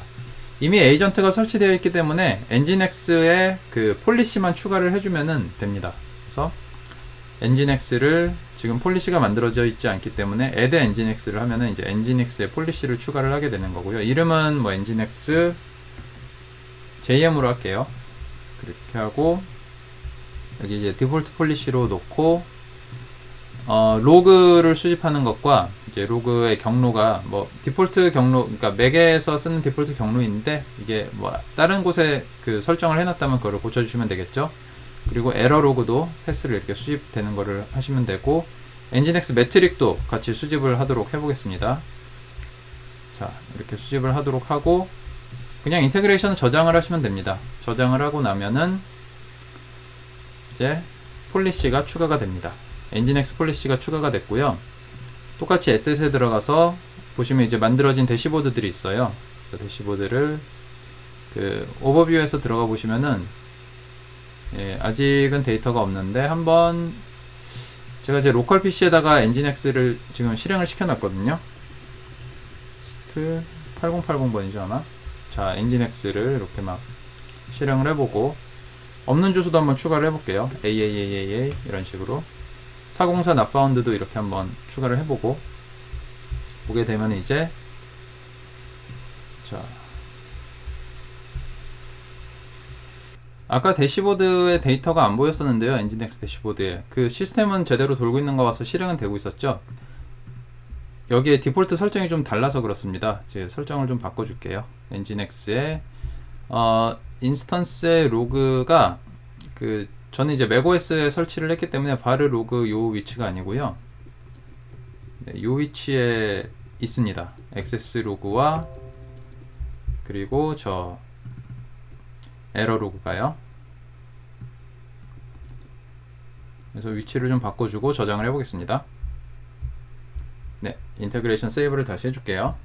이미 에이전트가 설치되어 있기 때문에 엔진엑스에 그 폴리시만 추가를 해주면은 됩니다. 그래서 엔진엑스를 지금 폴리시가 만들어져 있지 않기 때문에 add 엔진엑스를 하면은 이제 엔진엑스에 폴리시를 추가를 하게 되는 거고요. 이름은 뭐 엔진엑스 JM으로 할게요. 그렇게 하고 여기 이제 디폴트 폴리시로 놓고 로그를 수집하는 것과 이제 로그의 경로가 뭐 디폴트 경로, 그러니까 맥에서 쓰는 디폴트 경로인데 이게 뭐 다른 곳에 그 설정을 해놨다면 그거를 고쳐주시면 되겠죠. 그리고 에러 로그도 패스를 이렇게 수집되는 거를 하시면 되고 엔진엑스 매트릭도 같이 수집을 하도록 해보겠습니다. 자, 이렇게 수집을 하도록 하고 그냥 인테그레이션 저장을 하시면 됩니다. 저장을 하고 나면은 이제 폴리시가 추가가 됩니다. 엔진엑스 폴리시가 추가가 됐고요. 똑같이 에셋에 들어가서 보시면 이제 만들어진 대시보드들이 있어요. 그래서 대시보드를 그 오버뷰에서 들어가 보시면은 아직은 데이터가 없는데 한번 제가 제 로컬 PC에다가 엔진엑스를 지금 실행을 시켜놨거든요. 8080번이죠 아마. 자, 엔진엑스를 이렇게 막 실행을 해보고 없는 주소도 한번 추가를 해볼게요. AAAAA 이런 식으로 404 not found도 이렇게 한번 추가를 해보고 보게 되면 이제 자, 아까 대시보드에 데이터가 안 보였었는데요. 엔진엑스 대시보드에 그 시스템은 제대로 돌고 있는 거 같아서 실행은 되고 있었죠. 여기에 디폴트 설정이 좀 달라서 그렇습니다. 제가 설정을 좀 바꿔줄게요. 엔진엑스의 인스턴스의 로그가 그 저는 이제 맥OS에 설치를 했기 때문에 바르 로그 요 위치가 아니고요. 네, 요 위치에 있습니다. 액세스 로그와 그리고 저 에러 로그가요. 그래서 위치를 좀 바꿔주고 저장을 해보겠습니다. 네, 인테그레이션 세이브를 다시 해줄게요.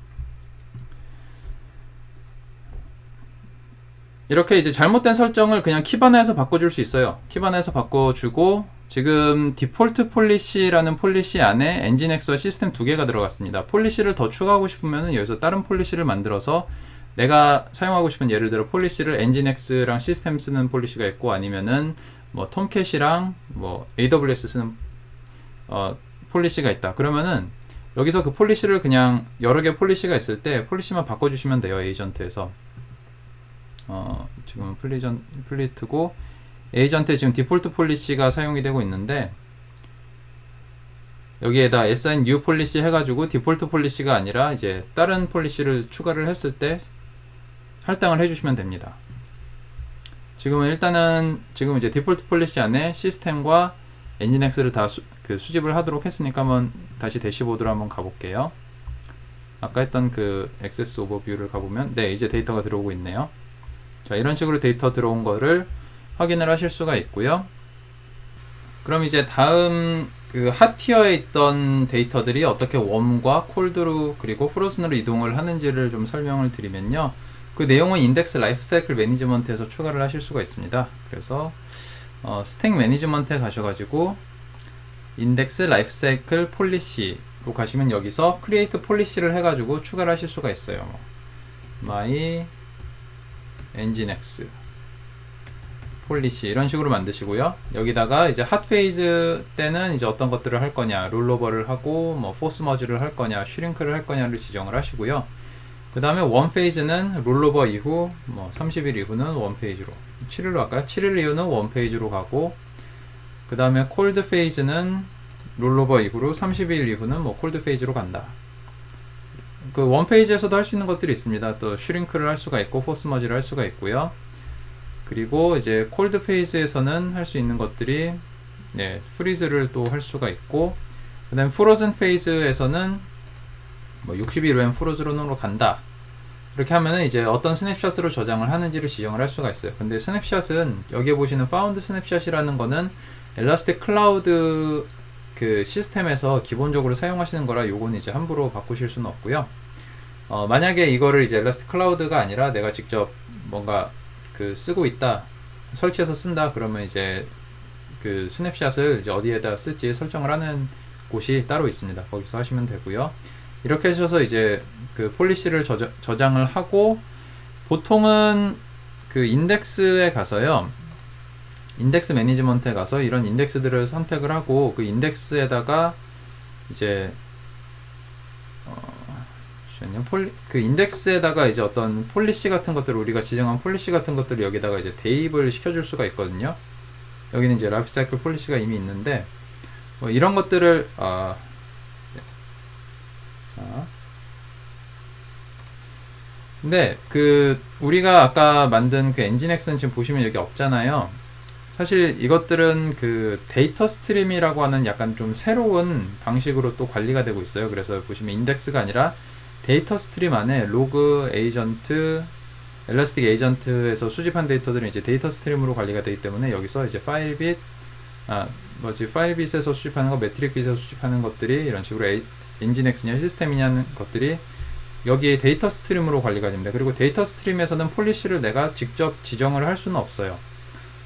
이렇게 이제 잘못된 설정을 그냥 키바나에서 바꿔줄 수 있어요. 키바나에서 바꿔주고 지금 디폴트 폴리시라는 폴리시 안에 엔진엑스와 시스템 두 개가 들어갔습니다. 폴리시를 더 추가하고 싶으면 여기서 다른 폴리시를 만들어서 내가 사용하고 싶은 예를 들어 폴리시를 엔진엑스랑 시스템 쓰는 폴리시가 있고 아니면은 뭐 톰캣이랑 뭐 AWS 쓰는 폴리시가 있다. 그러면은 여기서 그 폴리시를 그냥 여러 개 폴리시가 있을 때 폴리시만 바꿔주시면 돼요. 에이전트에서 지금 플리트고 에이전트에 지금 디폴트 폴리시가 사용이 되고 있는데 여기에다 assign new 폴리시 해가지고 디폴트 폴리시가 아니라 이제 다른 폴리시를 추가를 했을 때 할당을 해주시면 됩니다. 지금은 일단은 지금 이제 디폴트 폴리시 안에 시스템과 엔진엑스를 다 수집을 하도록 했으니까 한번 다시 대시보드로 한번 가볼게요. 아까 했던 그 액세스 오버뷰를 가보면 네, 이제 데이터가 들어오고 있네요. 자, 이런 식으로 데이터 들어온 거를 확인을 하실 수가 있고요. 그럼 이제 다음 그 핫티어에 있던 데이터들이 어떻게 웜과 콜드로 그리고 프로즌으로 이동을 하는지를 좀 설명을 드리면요. 그 내용은 인덱스 라이프사이클 매니지먼트에서 추가를 하실 수가 있습니다. 그래서 스택 매니지먼트에 가셔가지고 인덱스 라이프사이클 폴리시로 가시면 여기서 크리에이트 폴리시를 해가지고 추가를 하실 수가 있어요. my nginx 폴리시 이런 식으로 만드시고요. 여기다가 이제 핫 페이즈 때는 이제 어떤 것들을 할 거냐, 롤오버를 하고 뭐 포스 머지를 할 거냐, 슈링크를 할 거냐를 지정을 하시고요. 그 다음에 원 페이지는 롤오버 이후 뭐 30일 이후는 원 페이지로, 7일로 할까요? 7일 이후는 원 페이지로 가고, 그 다음에 콜드 페이지는 롤오버 이후로 30일 이후는 뭐 콜드 페이지로 간다. 그 원 페이지에서도 할 수 있는 것들이 있습니다. 또 슈링크를 할 수가 있고 포스 머지를 할 수가 있고요. 그리고 이제 콜드 페이스에서는 할 수 있는 것들이 프리즈를 또 할 수가 있고, 그 다음에 프로즌 페이스에서는 뭐 60일 후엔 프로즈론으로 간다. 이렇게 하면은 이제 어떤 스냅샷으로 저장을 하는지를 지정을 할 수가 있어요. 근데 스냅샷은 여기에 보시는 파운드 스냅샷이라는 거는 엘라스틱 클라우드 그 시스템에서 기본적으로 사용하시는 거라 요건 이제 함부로 바꾸실 수는 없고요. 만약에 이거를 이제 엘라스틱 클라우드가 아니라 내가 직접 뭔가 그 쓰고 있다, 설치해서 쓴다, 그러면 이제 그 스냅샷을 이제 어디에다 쓸지 설정을 하는 곳이 따로 있습니다. 거기서 하시면 되고요. 이렇게 하셔서 이제 그 폴리시를 저장을 하고, 보통은 그 인덱스에 가서요, 인덱스 매니지먼트에 가서 이런 인덱스들을 선택을 하고, 그 인덱스에다가 이제 그 인덱스에다가 이제 어떤 폴리시 같은 것들을, 우리가 지정한 폴리시 같은 것들을 여기다가 이제 대입을 시켜줄 수가 있거든요. 여기는 이제 라이프사이클 폴리시가 이미 있는데, 뭐 이런 것들을 근데 그 우리가 아까 만든 그 엔진엑스는 지금 보시면 여기 없잖아요. 사실 이것들은 그 데이터 스트림이라고 하는 약간 좀 새로운 방식으로 또 관리가 되고 있어요. 그래서 보시면 인덱스가 아니라 데이터 스트림 안에 로그, 에이전트, 엘라스틱 에이전트에서 수집한 데이터들은 이제 데이터 스트림으로 관리가 되기 때문에 여기서 이제 파일빗에서 수집하는 거, 매트릭빗에서 수집하는 것들이 이런 식으로 엔진엑스냐 시스템이냐는 것들이 여기에 데이터 스트림으로 관리가 됩니다. 그리고 데이터 스트림에서는 폴리시를 내가 직접 지정을 할 수는 없어요.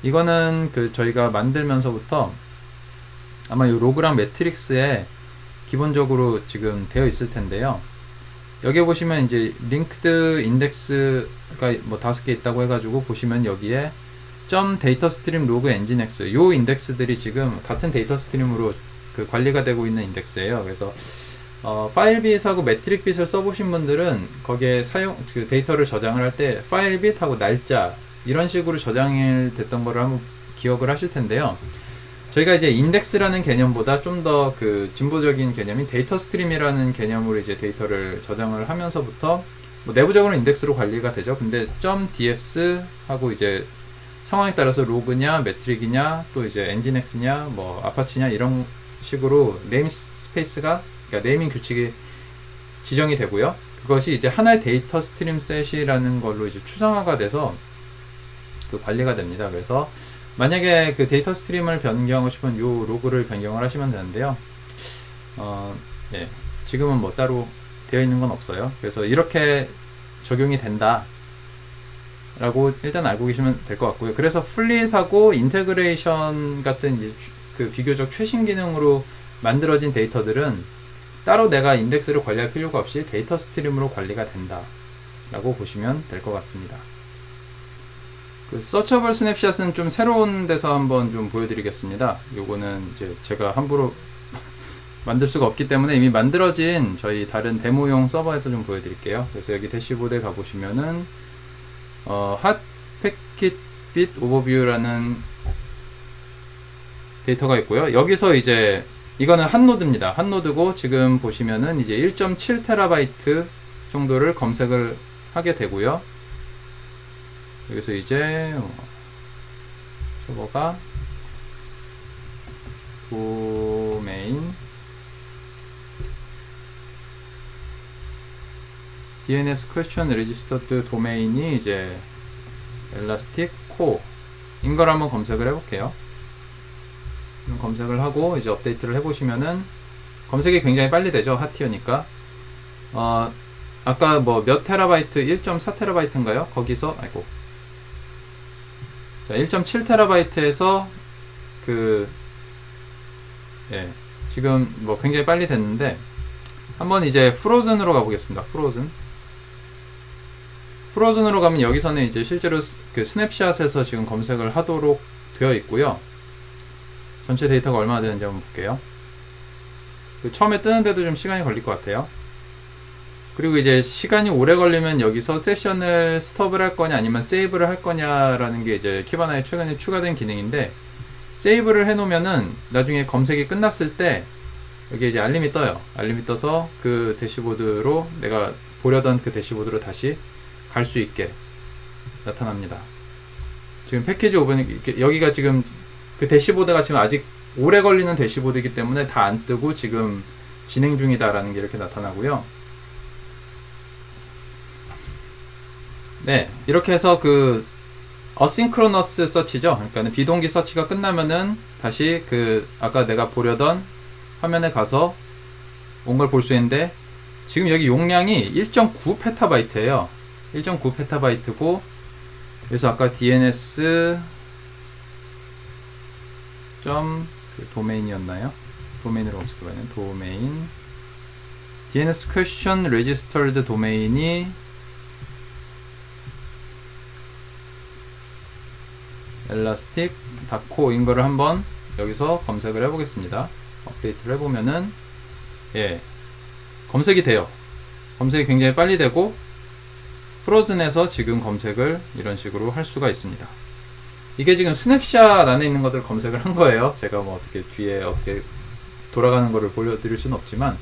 이거는 그 저희가 만들면서부터 아마 이 로그랑 매트릭스에 기본적으로 지금 되어 있을 텐데요. 여기 보시면 이제 링크드 인덱스가 뭐 5개 있다고 해가지고 보시면 여기에 데이터 스트림 로그 엔진엑스 요 인덱스들이 지금 같은 데이터 스트림으로 그 관리가 되고 있는 인덱스예요. 그래서 파일빗하고 매트릭빗을 써보신 분들은 거기에 그 데이터를 저장을 할 때 파일빗하고 날짜 이런 식으로 저장이 됐던 거를 한번 기억을 하실 텐데요. 저희가 이제 인덱스라는 개념보다 좀 더 그 진보적인 개념인 데이터 스트림이라는 개념으로 이제 데이터를 저장을 하면서부터 뭐 내부적으로 인덱스로 관리가 되죠. 근데 .ds 하고 이제 상황에 따라서 로그냐, 매트릭이냐, 또 이제 엔진엑스냐, 뭐 아파치냐 이런 식으로 네임 스페이스가, 그러니까 네이밍 규칙이 지정이 되고요. 그것이 이제 하나의 데이터 스트림 셋이라는 걸로 이제 추상화가 돼서 그 관리가 됩니다. 그래서 만약에 그 데이터 스트림을 변경하고 싶으면 요 로그를 변경을 하시면 되는데요. 지금은 뭐 따로 되어 있는 건 없어요. 그래서 이렇게 적용이 된다 라고 일단 알고 계시면 될 것 같고요. 그래서 플릿하고 인테그레이션 같은 이제 그 비교적 최신 기능으로 만들어진 데이터들은 따로 내가 인덱스를 관리할 필요가 없이 데이터 스트림으로 관리가 된다 라고 보시면 될 것 같습니다. 그 서처블 스냅샷은 좀 새로운 데서 한번 좀 보여드리겠습니다. 요거는 이제 제가 함부로 만들 수가 없기 때문에 이미 만들어진 저희 다른 데모용 서버에서 좀 보여드릴게요. 그래서 여기 대시보드에 가보시면은 핫 패킷 빛 오버뷰라는 데이터가 있고요. 여기서 이제 이거는 한 노드입니다. 한 노드고 지금 보시면은 이제 1.7TB 정도를 검색을 하게 되고요. 여기서 이제 서버가 도메인 DNS question registered 도메인이 이제 Elastic Core인 걸 한번 검색을 해볼게요. 검색을 하고 이제 업데이트를 해보시면은 검색이 굉장히 빨리 되죠. 핫티어니까. 아까 뭐 몇 테라바이트, 1.4 테라바이트인가요? 거기서 아이고. 자, 1.7 테라바이트에서 예, 지금 뭐 굉장히 빨리 됐는데 한번 이제 프로즌으로 가보겠습니다. 프로즌으로 가면 여기서는 이제 실제로 그 스냅샷에서 지금 검색을 하도록 되어 있고요. 전체 데이터가 얼마나 되는지 한번 볼게요. 처음에 뜨는데도 좀 시간이 걸릴 것 같아요. 그리고 이제 시간이 오래 걸리면 여기서 세션을 스톱을 할 거냐 아니면 세이브를 할 거냐라는 게 이제 키바나에 최근에 추가된 기능인데, 세이브를 해 놓으면은 나중에 검색이 끝났을 때 여기 이제 알림이 떠요. 알림이 떠서 그 대시보드로, 내가 보려던 그 대시보드로 다시 갈 수 있게 나타납니다. 지금 패키지 오븐, 여기가 지금 그 대시보드가 지금 아직 오래 걸리는 대시보드이기 때문에 다 안 뜨고 지금 진행 중이다라는 게 이렇게 나타나고요. 네, 이렇게 해서 그 어싱크로너스 서치죠. 그러니까 비동기 서치가 끝나면은 다시 그 아까 내가 보려던 화면에 가서 온 걸 볼 수 있는데, 지금 여기 용량이 1.9 페타바이트예요. 1.9 페타바이트고, 그래서 아까 DNS 도메인이었나요? 도메인으로 검색해봐요. 도메인 DNS question registered 도메인이 elastic co인 거를 한번 여기서 검색을 해보겠습니다. 업데이트를 해보면은 예, 검색이 돼요. 검색이 굉장히 빨리 되고 프로즌에서 지금 검색을 이런 식으로 할 수가 있습니다. 이게 지금 스냅샷 안에 있는 것들 검색을 한 거예요. 제가 뭐 어떻게 뒤에 어떻게 돌아가는 거를 보여드릴 수는 없지만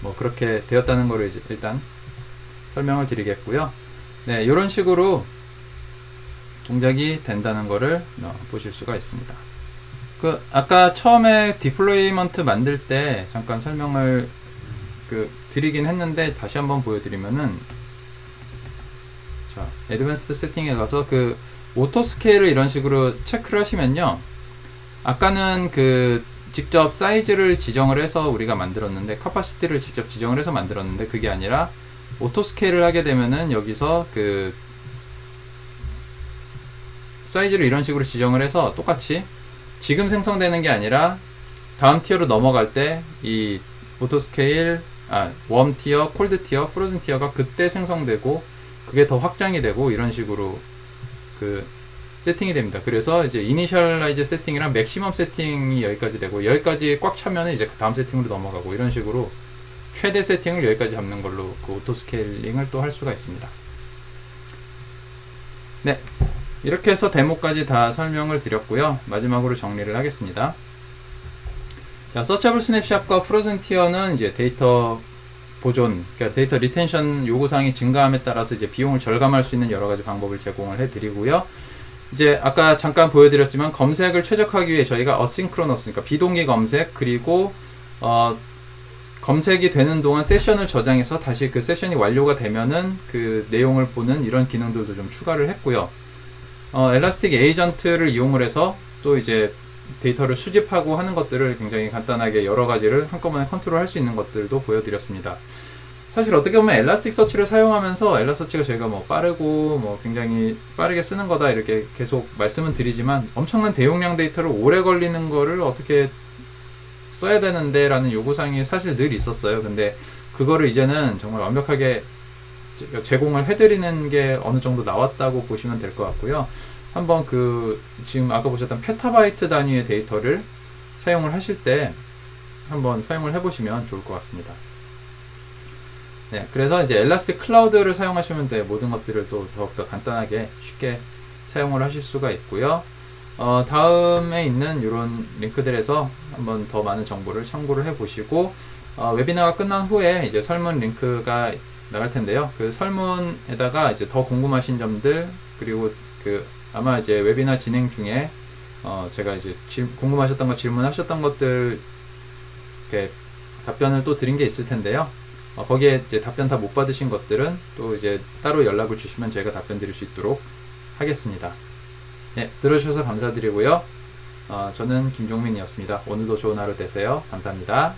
뭐 그렇게 되었다는 거를 이제 일단 설명을 드리겠고요. 네, 이런 식으로 동작이 된다는 거를 보실 수가 있습니다. 아까 처음에 디플로이먼트 만들 때 잠깐 설명을 드리긴 했는데 다시 한번 보여드리면은, 자, 애드밴스드 세팅에 가서 오토 스케일을 이런 식으로 체크를 하시면요, 아까는 직접 사이즈를 지정을 해서 우리가 만들었는데, 카파시티를 직접 지정을 해서 만들었는데, 그게 아니라 오토 스케일을 하게 되면은 여기서 사이즈를 이런 식으로 지정을 해서 똑같이 지금 생성되는 게 아니라 다음 티어로 넘어갈 때 이 오토 스케일, 웜 티어, 콜드 티어, 프로즌 티어가 그때 생성되고 그게 더 확장이 되고 이런 식으로 세팅이 됩니다. 그래서 이제 이니셜라이즈 세팅이랑 맥시멈 세팅이 여기까지 되고, 여기까지 꽉 차면 이제 다음 세팅으로 넘어가고, 이런 식으로 최대 세팅을 여기까지 잡는 걸로 오토 스케일링을 또 할 수가 있습니다. 네, 이렇게 해서 데모까지 다 설명을 드렸고요. 마지막으로 정리를 하겠습니다. 자, 서처블 스냅샷과 프로즌 티어는 이제 데이터 보존, 그러니까 데이터 리텐션 요구사항이 증가함에 따라서 이제 비용을 절감할 수 있는 여러 가지 방법을 제공을 해드리고요. 이제 아까 잠깐 보여드렸지만 검색을 최적화하기 위해 저희가 어싱크로너스, 그러니까 비동기 검색, 그리고 검색이 되는 동안 세션을 저장해서 다시 그 세션이 완료가 되면은 그 내용을 보는 이런 기능들도 좀 추가를 했고요. 엘라스틱 에이전트를 이용을 해서 또 이제 데이터를 수집하고 하는 것들을 굉장히 간단하게 여러 가지를 한꺼번에 컨트롤 할 수 있는 것들도 보여드렸습니다. 사실 어떻게 보면 엘라스틱 서치를 사용하면서 엘라서치가 저희가 뭐 빠르고 뭐 굉장히 빠르게 쓰는 거다 이렇게 계속 말씀은 드리지만, 엄청난 대용량 데이터를 오래 걸리는 거를 어떻게 써야 되는데 라는 요구사항이 사실 늘 있었어요. 근데 그거를 이제는 정말 완벽하게 제공을 해드리는 게 어느 정도 나왔다고 보시면 될 것 같고요. 한번 지금 아까 보셨던 페타바이트 단위의 데이터를 사용을 하실 때 한번 사용을 해보시면 좋을 것 같습니다. 네, 그래서 이제 엘라스틱 클라우드를 사용하시면 모든 것들을 또 더욱더 간단하게 쉽게 사용을 하실 수가 있고요. 다음에 있는 이런 링크들에서 한번 더 많은 정보를 참고를 해보시고, 웨비나가 끝난 후에 이제 설문 링크가 나갈 텐데요. 그 설문에다가 이제 더 궁금하신 점들, 그리고 아마 이제 웨비나 진행 중에 제가 이제 궁금하셨던 거, 질문하셨던 것들 이렇게 답변을 또 드린 게 있을 텐데요. 거기에 이제 답변 다 못 받으신 것들은 또 이제 따로 연락을 주시면 저희가 답변 드릴 수 있도록 하겠습니다. 네, 들어주셔서 감사드리고요. 저는 김종민이었습니다. 오늘도 좋은 하루 되세요. 감사합니다.